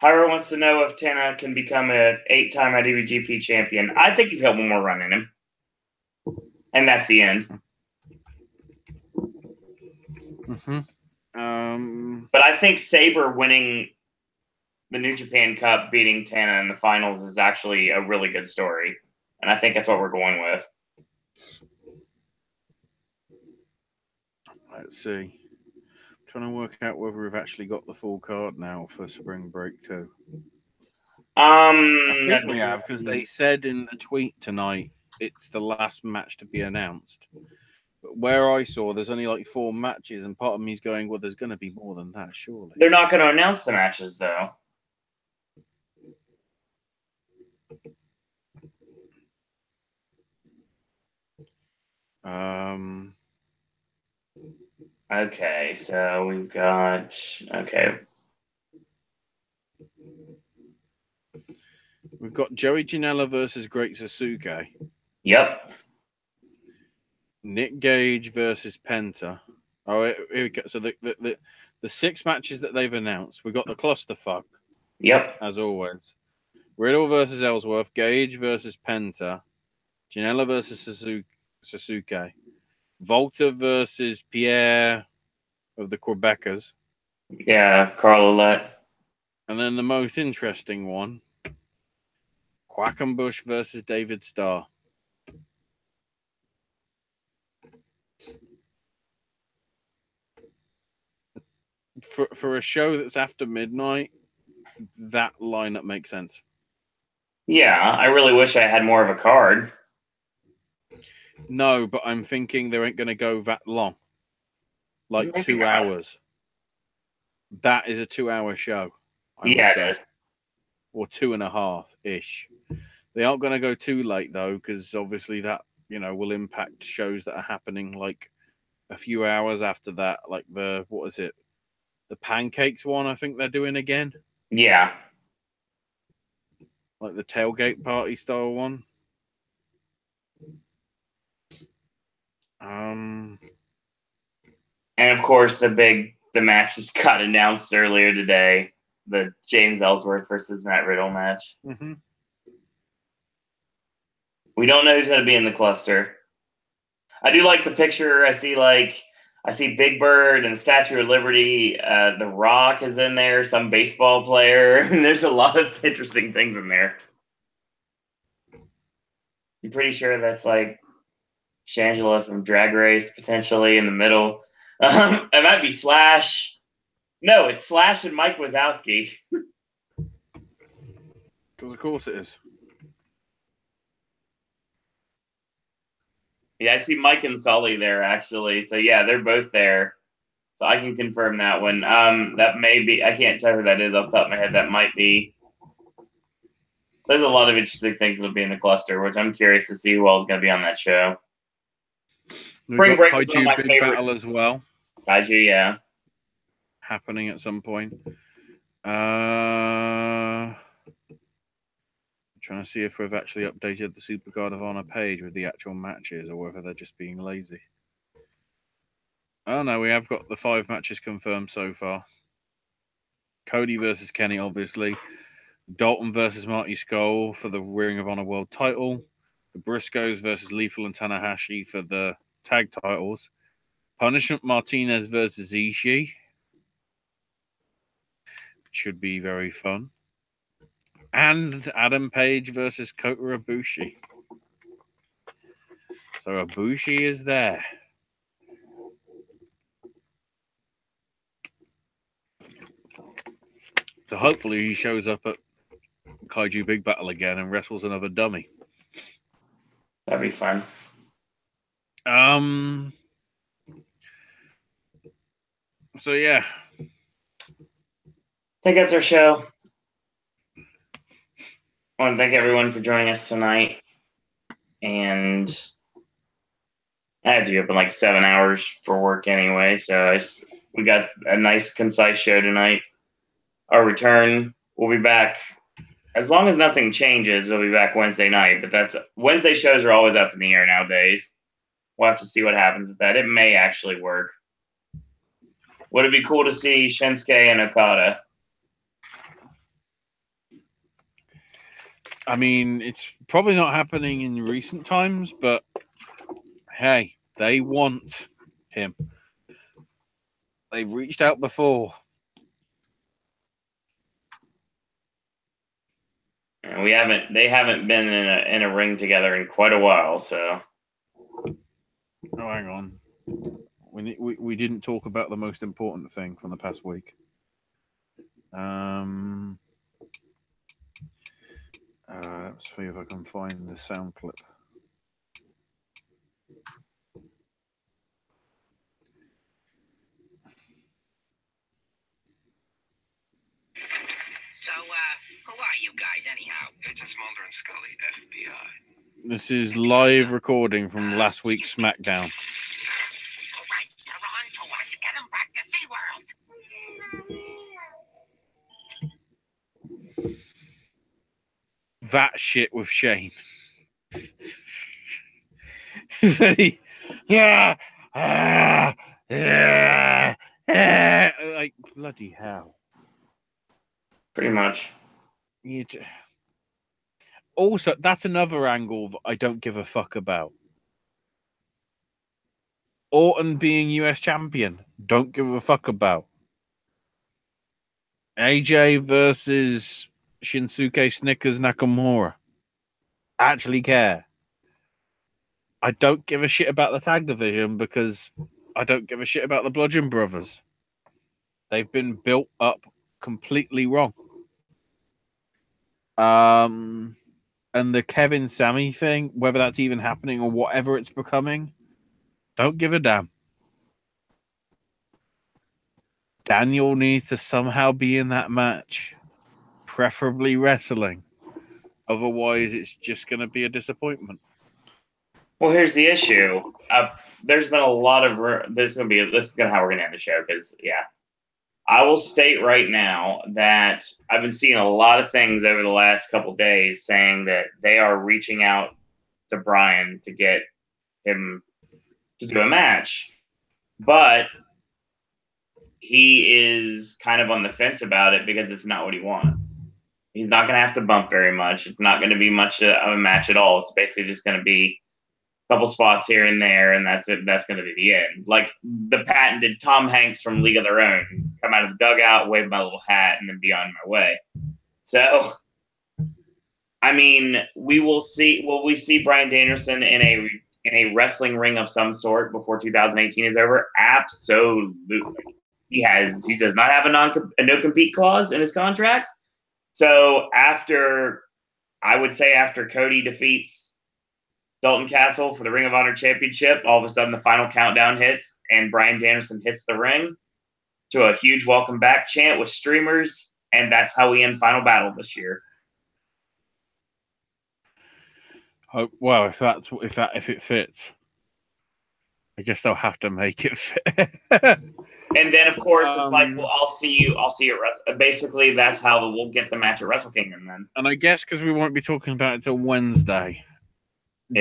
Hyro wants to know if Tana can become an 8-time IWGP champion. I think he's got one more run in him. And that's the end. But I think Sabre winning the New Japan Cup, beating Tana in the finals, is actually a really good story. And I think that's what we're going with. Let's see. I'm trying to work out whether we've actually got the full card now for Spring Break 2. I think we have, because they said in the tweet tonight it's the last match to be announced. But where I saw, there's only like 4 matches, and part of me's going, well, there's going to be more than that, surely. They're not going to announce the matches, though. Okay, so we've got... Okay. We've got Joey Janela versus Great Sasuke. Yep. Nick Gage versus Penta. Oh, here we go. So the 6 matches that they've announced, we've got the clusterfuck. Yep. As always. Riddle versus Ellsworth. Gage versus Penta. Janela versus Sasuke. Volta versus Pierre of the Quebecers. Yeah, Carl Ouellette. And then the most interesting one, Quackenbush versus David Starr. For a show that's after midnight, that lineup makes sense. Yeah, I really wish I had more of a card. No, but I'm thinking they ain't going to go that long. Like maybe 2 hours. That is a 2-hour show. I would say. It is. Or 2.5-ish. They aren't going to go too late, though, because obviously that, will impact shows that are happening like a few hours after that. Like the Pancakes one, I think they're doing again. Yeah. Like the tailgate party style one. And of course, the match just got announced earlier today. The James Ellsworth versus Matt Riddle match. Mm-hmm. We don't know who's going to be in the cluster. I do like the picture. I see Big Bird and the Statue of Liberty. The Rock is in there. Some baseball player. There's a lot of interesting things in there. I'm pretty sure that's like Shangela from Drag Race, potentially in the middle. It might be Slash. No, it's Slash and Mike Wazowski. Because of course it is. Yeah, I see Mike and Sully there actually. So yeah, they're both there. So I can confirm that one. That may be. I can't tell who that is off the top of my head. That might be. There's a lot of interesting things that'll be in the cluster, which I'm curious to see who all is going to be on that show. We've Spring got Break is one of Kaiju my Big favorite. Battle as well. Kaiju, yeah. Happening at some point. Trying to see if we've actually updated the Supercard of Honor page with the actual matches or whether they're just being lazy. Oh no, we have got the 5 matches confirmed so far. Cody versus Kenny, obviously. Dalton versus Marty Scurll for the Ring of Honor World title. The Briscoes versus Lethal and Tanahashi for the tag titles. Punishment Martinez versus Ishii. Should be very fun. And Adam Page versus Kota Ibushi. So Ibushi is there. So hopefully he shows up at Kaiju Big Battle again and wrestles another dummy. That'd be fun. So yeah. I think that's our show. I want to thank everyone for joining us tonight. And I had to be up in like 7 hours for work anyway, so we got a nice, concise show tonight. Our return, we'll be back. As long as nothing changes, we'll be back Wednesday night. But Wednesday shows are always up in the air nowadays. We'll have to see what happens with that. It may actually work. Would it be cool to see Shinsuke and Okada? I mean, it's probably not happening in recent times, but hey, they want him. They've reached out before. And they haven't been in a ring together in quite a while, so. Oh, hang on. We didn't talk about the most important thing from the past week. Let's see if I can find the sound clip. So, who are you guys anyhow? Agents Mulder and Scully, FBI. This is live recording from last week's SmackDown. All right, they're on to us. Get them back to SeaWorld. That shit with Shane. Like bloody hell. Pretty much. Also, that's another angle that I don't give a fuck about. Orton being US champion, don't give a fuck about. AJ versus Shinsuke Snickers Nakamura. Actually care. I don't give a shit about the tag division because I don't give a shit about the Bludgeon Brothers. They've been built up completely wrong. And the Kevin Sammy thing, whether that's even happening or whatever it's becoming, don't give a damn. Daniel needs to somehow be in that match, preferably wrestling. Otherwise, it's just going to be a disappointment. Well, here's the issue. There's been a lot of this is how we're going to end the show because I will state right now that I've been seeing a lot of things over the last couple of days saying that they are reaching out to Brian to get him to do a match, but he is kind of on the fence about it because it's not what he wants. He's not going to have to bump very much. It's not going to be much of a match at all. It's basically just going to be a couple spots here and there, and that's it. That's going to be the end. Like the patented Tom Hanks from League of Their Own. Come out of the dugout, wave my little hat, and then be on my way. So I mean, we will see. Will we see Bryan Danielson in a wrestling ring of some sort before 2018 is over? Absolutely. He does not have a no compete clause in his contract. So I would say after Cody defeats Dalton Castle for the Ring of Honor Championship, all of a sudden the final countdown hits and Bryan Danielson hits the ring to a huge welcome back chant with streamers, and that's how we end Final Battle this year. Oh, well, if it fits, I guess they'll have to make it fit. And then, of course, it's like, well, I'll see you at Wrestle. Basically, that's how we'll get the match at Wrestle Kingdom then. And I guess because we won't be talking about it till Wednesday,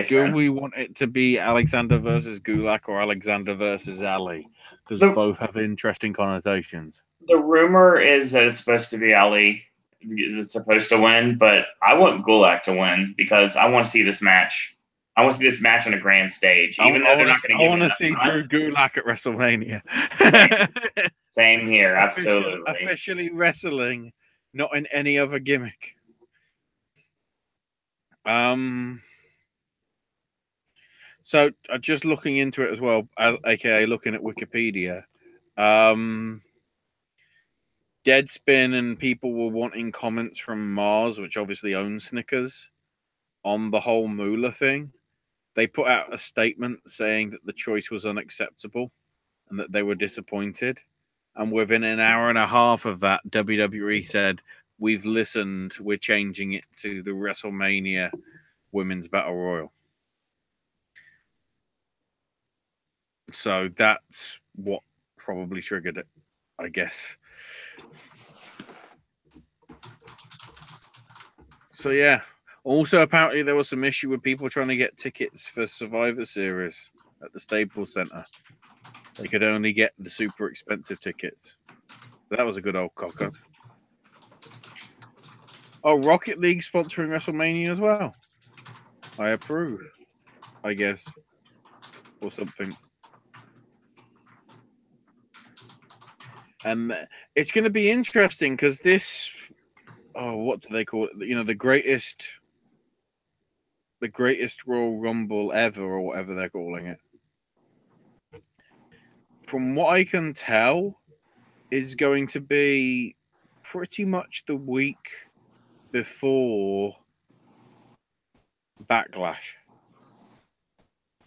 do we want it to be Alexander versus Gulak or Alexander versus Ali? Because both have interesting connotations. The rumor is that it's supposed to be Ali. It's supposed to win, but I want Gulak to win because I want to see this match. I want to see this match on a grand stage, even though they're not going to give me enough time. I want to see Drew Gulak at WrestleMania. Same here, absolutely. Officially wrestling, not in any other gimmick. So just looking into it as well, aka looking at Wikipedia, Deadspin and people were wanting comments from Mars, which obviously owns Snickers, on the whole Moolah thing. They put out a statement saying that the choice was unacceptable and that they were disappointed. And within an hour and a half of that, WWE said, "We've listened. We're changing it to the WrestleMania Women's Battle Royal." So that's what probably triggered it, I guess. So yeah. Also, apparently there was some issue with people trying to get tickets for Survivor Series at the Staples Center. They could only get the super expensive tickets. That was a good old cock-up. Oh, Rocket League sponsoring WrestleMania as well. I approve, I guess. Or something. And it's going to be interesting because this... Oh, what do they call it? You know, the greatest Royal Rumble ever, or whatever they're calling it. From what I can tell, is going to be pretty much the week before Backlash,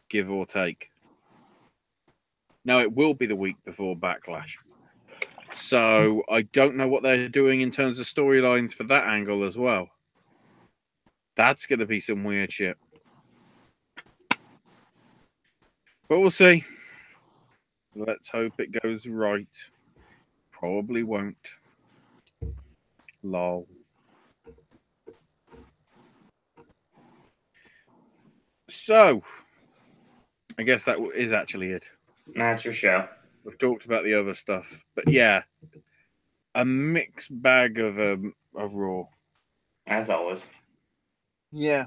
give or take. No, it will be the week before Backlash. So I don't know what they're doing in terms of storylines for that angle as well. That's going to be some weird shit. But we'll see. Let's hope it goes right. Probably won't. Lol. So, I guess that is actually it. That's your show. We've talked about the other stuff. But yeah, a mixed bag of Raw. As always. Yeah.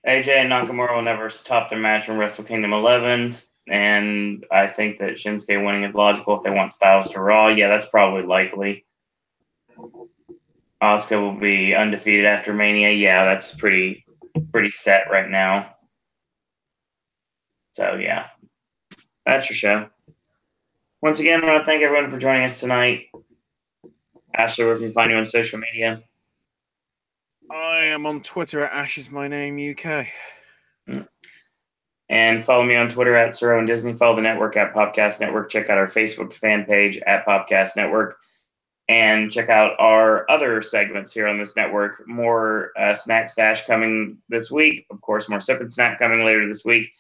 AJ and Nakamura will never top their match in Wrestle Kingdom 11. And I think that Shinsuke winning is logical if they want Styles to Raw. Yeah, that's probably likely. Asuka will be undefeated after Mania. Yeah, that's pretty set right now. So, yeah. That's your show. Once again, I want to thank everyone for joining us tonight. Ashley, where can we find you on social media? I am on Twitter at AshIsMyNameUK. And follow me on Twitter at Suro and Disney. Follow the network at Popcast Network. Check out our Facebook fan page at Popcast Network. And check out our other segments here on this network. More Snack Stash coming this week. Of course, more Sip and Snack coming later this week.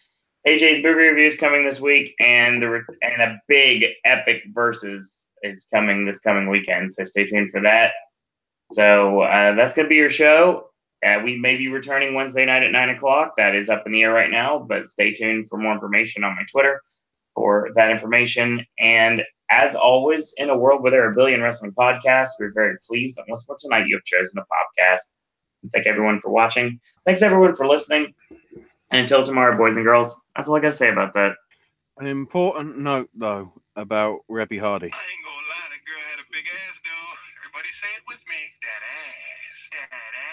AJ's movie reviews coming this week. And a big epic versus is coming this coming weekend. So stay tuned for that. So that's going to be your show. We may be returning Wednesday night at 9 o'clock. That is up in the air right now, but stay tuned for more information on my Twitter for that information. And as always, in a world where there are a billion wrestling podcasts, we're very pleased that once more tonight you have chosen a podcast. Thank everyone for watching. Thanks everyone for listening. And until tomorrow, boys and girls, that's all I got to say about that. An important note, though, about Rebby Hardy. I ain't gonna lie, that girl had a big ass, dude. Everybody say it with me. That ass. That ass.